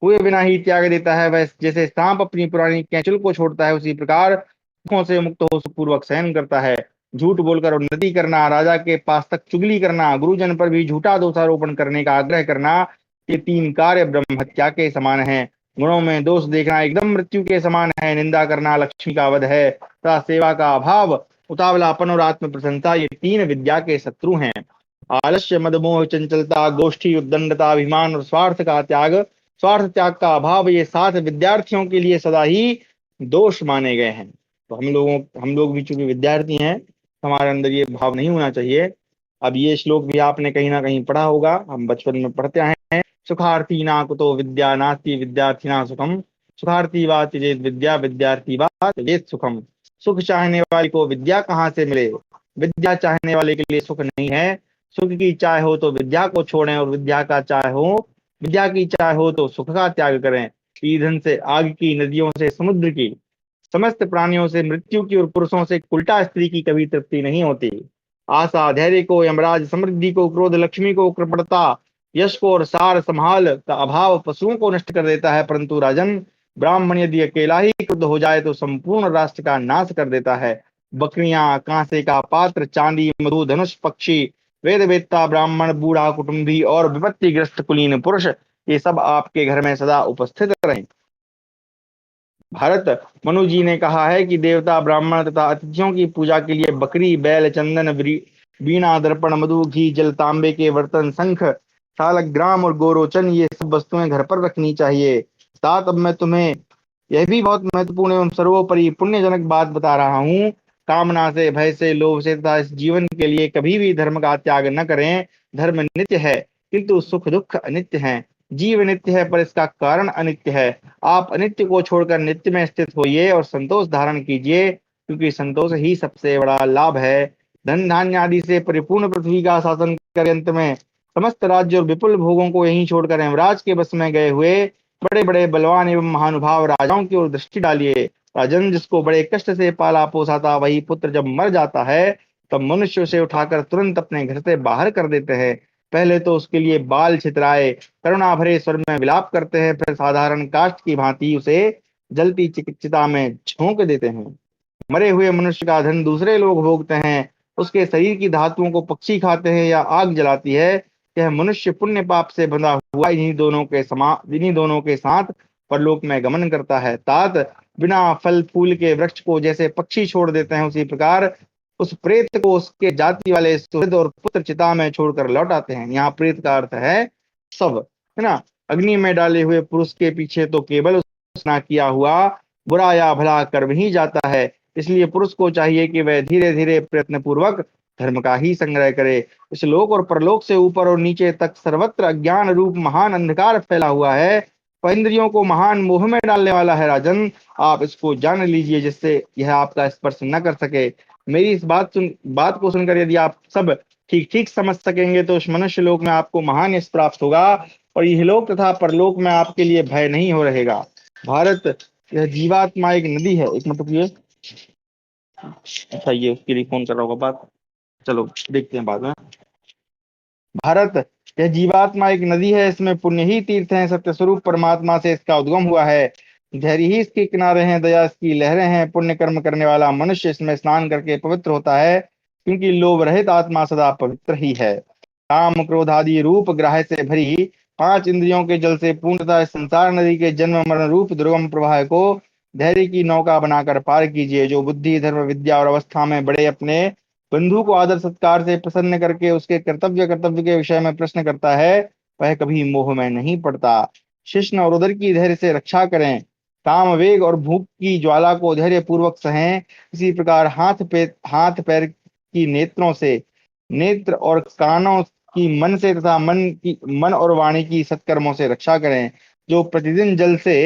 हुए बिना ही त्याग देता है, वह जैसे सांप अपनी पुरानी कैंचुल को छोड़ता है, उसी प्रकार दुखों से मुक्त हो सुखपूर्वक सहन करता है। झूठ बोलकर उन्नति करना, राजा के पास तक चुगली करना, गुरुजन पर भी झूठा दोषारोपण करने का आग्रह करना, ये तीन कार्य ब्रह्म हत्या के समान है। गुणों में दोष देखना एकदम मृत्यु के समान है। निंदा करना लक्ष्मी का वध है तथा सेवा का अभाव, उतावलापन और आत्म प्रसन्नता, ये तीन विद्या के शत्रु हैं। आलस्य, मद, मोह, चंचलता, गोष्ठी, उद्दंडता, अभिमान और स्वार्थ का त्याग, स्वार्थ त्याग का अभाव, ये 7 विद्यार्थियों के लिए सदा ही दोष माने गए हैं। तो हम लोग भी चूंकि विद्यार्थी हैं, हमारे अंदर ये भाव नहीं होना चाहिए। अब ये श्लोक भी आपने कहीं ना कहीं पढ़ा होगा, हम बचपन में पढ़ते आए हैं। सुखार्थी ना कुतो विद्या नास्ति विद्यार्थी ना सुखम, सुखार्थी वा त्यजेत विद्या विद्यार्थी वा त्यजेत सुखम। सुख चाहने वाले को विद्या कहाँ से मिले, विद्या चाहने वाले के लिए सुख नहीं है। सुख की चाह हो तो विद्या को छोड़ें, और विद्या की चाह हो तो सुख का त्याग करें। ईंधन से आग की, नदियों से समुद्र की, समस्त प्राणियों से मृत्यु की, और पुरुषों से उल्टा स्त्री की कभी तृप्ति नहीं होती। आशा धैर्य को यमराज, समृद्धि को क्रोध, लक्ष्मी को कृपणता, यश को और सार संभाल का अभाव पशुओं को नष्ट कर देता है। परंतु राजन, ब्राह्मण यदि अकेला ही क्रुद्ध हो जाए तो संपूर्ण राष्ट्र का नाश कर देता है। बकरियां, कांसे का पात्र, चांदी, मधु, धनुष, पक्षी, वेद वेत्ता ब्राह्मण बूढ़ा कुटुंबी और विपत्तिग्रस्त कुलीन पुरुष, ये सब आपके घर में सदा उपस्थित रहें। भारत, मनु जी ने कहा है कि देवता ब्राह्मण तथा अतिथियों की पूजा के लिए बकरी, बैल, चंदन, वीणा, दर्पण, मधु, घी, जल, तांबे के बर्तन, शंख, सालग्राम और गोरोचन, ये सब वस्तुएं घर पर रखनी चाहिए। साथ, अब मैं तुम्हें यह भी बहुत महत्वपूर्ण एवं सर्वोपरि पुण्यजनक बात बता रहा हूँ। कामना से, भय से, लोभ से तथा इस जीवन के लिए कभी भी धर्म का त्याग न करें। धर्म नित्य है, किंतु सुख दुख अनित्य है। जीव नित्य है, पर इसका कारण अनित्य है। आप अनित्य को छोड़कर नित्य में स्थित होइए और संतोष धारण कीजिए, क्योंकि संतोष ही सबसे बड़ा लाभ है। धन धान्य आदि से परिपूर्ण पृथ्वी का शासन कर अंत में समस्त राज्य और विपुल भोगों को यहीं छोड़कर हेमराज के बस में गए हुए बड़े बड़े बलवान एवं महानुभाव राजाओं की ओर दृष्टि डालिए। राजन, जिसको बड़े कष्ट से पाला पोसा था, वही पुत्र जब मर जाता है तब मनुष्य उसे उठाकर तुरंत अपने घर से बाहर कर देते हैं। पहले तो उसके लिए बाल छितराए करुणा भरे स्वर में विलाप करते हैं, फिर साधारण काष्ठ की भांति उसे जलती चिता में झोंक देते हैं। मरे हुए मनुष्य का धन दूसरे लोग भोगते हैं, उसके शरीर की धातुओं को पक्षी खाते हैं या आग जलाती है। यह मनुष्य पुण्य पाप से बंधा हुआ इन्हीं दोनों के साथ परलोक में गमन करता है। तात, बिना फल फूल के वृक्ष को जैसे पक्षी छोड़ देते हैं, उसी प्रकार उस प्रेत को उसके जाति वाले सुहृद और पुत्र चिता में छोड़कर लौट आते हैं। यहाँ प्रेत का अर्थ है सब, है ना। अग्नि में डाले हुए पुरुष के पीछे तो केवल उसना किया हुआ बुरा या भला कर्म ही जाता है। इसलिए पुरुष को चाहिए कि वह धीरे धीरे प्रयत्न पूर्वक धर्म का ही संग्रह करे। इस लोक और परलोक से ऊपर और नीचे तक सर्वत्र अज्ञान रूप महान अंधकार फैला हुआ है, वह इंद्रियों को महान मोह में डालने वाला है। राजन, आप इसको जान लीजिए, जिससे यह आपका स्पर्श न कर सके। मेरी इस बात को सुनकर यदि आप सब ठीक ठीक समझ सकेंगे तो उस मनुष्य लोक में आपको महान यश प्राप्त होगा और यह लोक तथा परलोक में आपके लिए भय नहीं हो रहेगा। भारत, यह जीवात्मा एक नदी है। एक मतलब ये, अच्छा ये उसके लिए फोन कर रहा होगा बात, चलो देखते हैं बाद में। भारत, यह जीवात्मा एक नदी है, इसमें पुण्य ही तीर्थ हैं। सत्य स्वरूप परमात्मा से इसका उद्गम हुआ है। धैर्य ही इसके किनारे हैं, दया इसकी लहरें हैं। पुण्य कर्म करने वाला मनुष्य इसमें स्नान करके पवित्र होता है, क्योंकि लोभ रहित आत्मा सदा पवित्र ही है। काम क्रोध आदि रूप ग्राह से भरी पांच इंद्रियों के जल से पूर्णतः इस संसार नदी के जन्म मरण रूप दुर्गम प्रवाह को धैर्य की नौका बनाकर पार कीजिए। जो बुद्धि, धर्म, विद्या और अवस्था में बड़े अपने बंधु को आदर सत्कार से प्रसन्न करके उसके कर्तव्य के विषय में प्रश्न करता है, वह कभी मोह में नहीं पड़ता। शिष्ण और उदर की धैर्य से रक्षा करें। काम, वेग और भूख की ज्वाला को धैर्य पूर्वक सहें। इसी प्रकार हाथ पैर की नेत्रों से, नेत्र और कानों की मन से तथा मन और वाणी की सत्कर्मों से रक्षा करें। जो प्रतिदिन जल से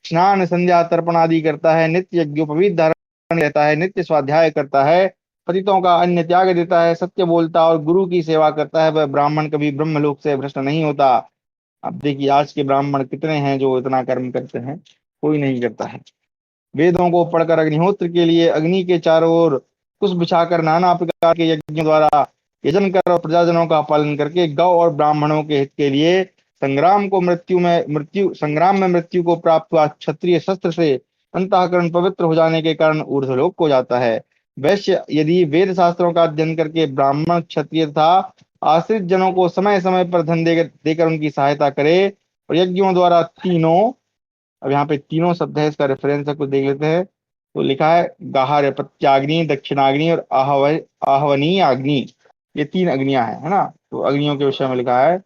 स्नान, संध्या, तर्पण आदि करता है, नित्य यज्ञोपवीत धारण रहता है, नित्य स्वाध्याय करता है, पतितों का अन्य त्याग देता है, सत्य बोलता और गुरु की सेवा करता है, वह ब्राह्मण कभी ब्रह्मलोक से भ्रष्ट नहीं होता। अब देखिए आज के ब्राह्मण कितने हैं जो इतना कर्म करते हैं, कोई नहीं करता है। वेदों को पढ़कर अग्निहोत्र के लिए अग्नि के चारों ओर कुश बिछाकर नाना प्रकार के यज्ञों द्वारा यजन कर और प्रजाजनों का पालन करके गौ और ब्राह्मणों के हित के लिए संग्राम में मृत्यु को प्राप्त हुआ क्षत्रिय शस्त्र से अंतःकरण पवित्र हो जाने के कारण ऊर्ध्वलोक को जाता है। वैश्य यदि वेद शास्त्रों का अध्ययन करके ब्राह्मण, क्षत्रिय तथा आश्रित जनों को समय समय पर धन देकर उनकी सहायता करे और यज्ञों द्वारा तीनों, अब यहाँ पे तीनों शब्द है, इसका रेफरेंस है, कुछ देख लेते हैं। तो लिखा है गाहर प्रत्याग्नि, दक्षिणाग्नि और आहवनीय अग्नि, ये तीन अग्नियां हैं, है ना। तो अग्नियों के विषय में लिखा है,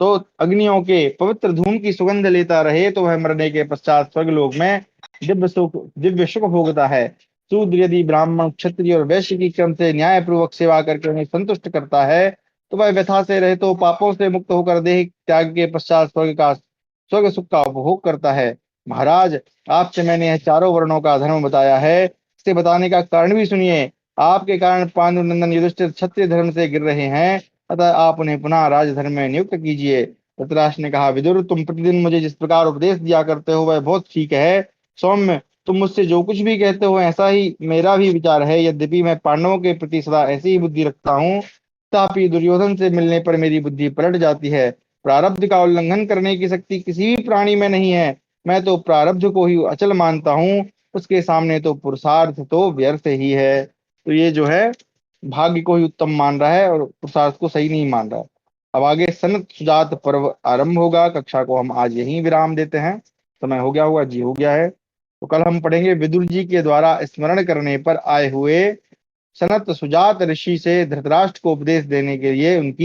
तो अग्नियों के पवित्र धूम की सुगंध लेता रहे तो वह मरने के पश्चात स्वर्गलोक में दिव्य सुख भोगता है। शूद्र यदि ब्राह्मण, क्षत्रिय और वैश्य की क्रम से न्याय पूर्वक सेवा करके उन्हें संतुष्ट करता है तो वह व्यथा से रहे तो पापों से मुक्त होकर देह त्याग के पश्चात स्वर्ग सुख का उपभोग करता है। महाराज, आपसे मैंने यह चारों वर्णों का धर्म बताया है, इसे बताने का कारण भी सुनिए। आपके कारण पांडुनंदन युधिष्ठिर क्षत्रिय धर्म से गिर रहे हैं, अतः आप उन्हें पुनः राजधर्म में नियुक्त कीजिए। धृतराष्ट्र ने कहा, विदुर, तुम प्रतिदिन मुझे जिस प्रकार उपदेश दिया करते हो वह बहुत ठीक है। सौम्य, तुम मुझसे जो कुछ भी कहते हो ऐसा ही मेरा भी विचार है। यद्यपि मैं पांडवों के प्रति सदा ऐसी ही बुद्धि रखता हूँ, तथापि दुर्योधन से मिलने पर मेरी बुद्धि पलट जाती है। प्रारब्ध का उल्लंघन करने की शक्ति किसी भी प्राणी में नहीं है। मैं तो प्रारब्ध को ही अचल मानता हूँ, उसके सामने तो पुरुषार्थ तो व्यर्थ ही है। तो ये जो है भाग्य को ही उत्तम मान रहा है और पुरुषार्थ को सही नहीं मान रहा है। अब आगे सनत सुजात पर्व आरंभ होगा। कक्षा को हम आज यहीं विराम देते हैं। समय हो गया होगा जी, हो गया है। तो कल हम पढ़ेंगे विदुर जी के द्वारा स्मरण करने पर आए हुए सनत सुजात ऋषि से धृतराष्ट्र को उपदेश देने के लिए उनकी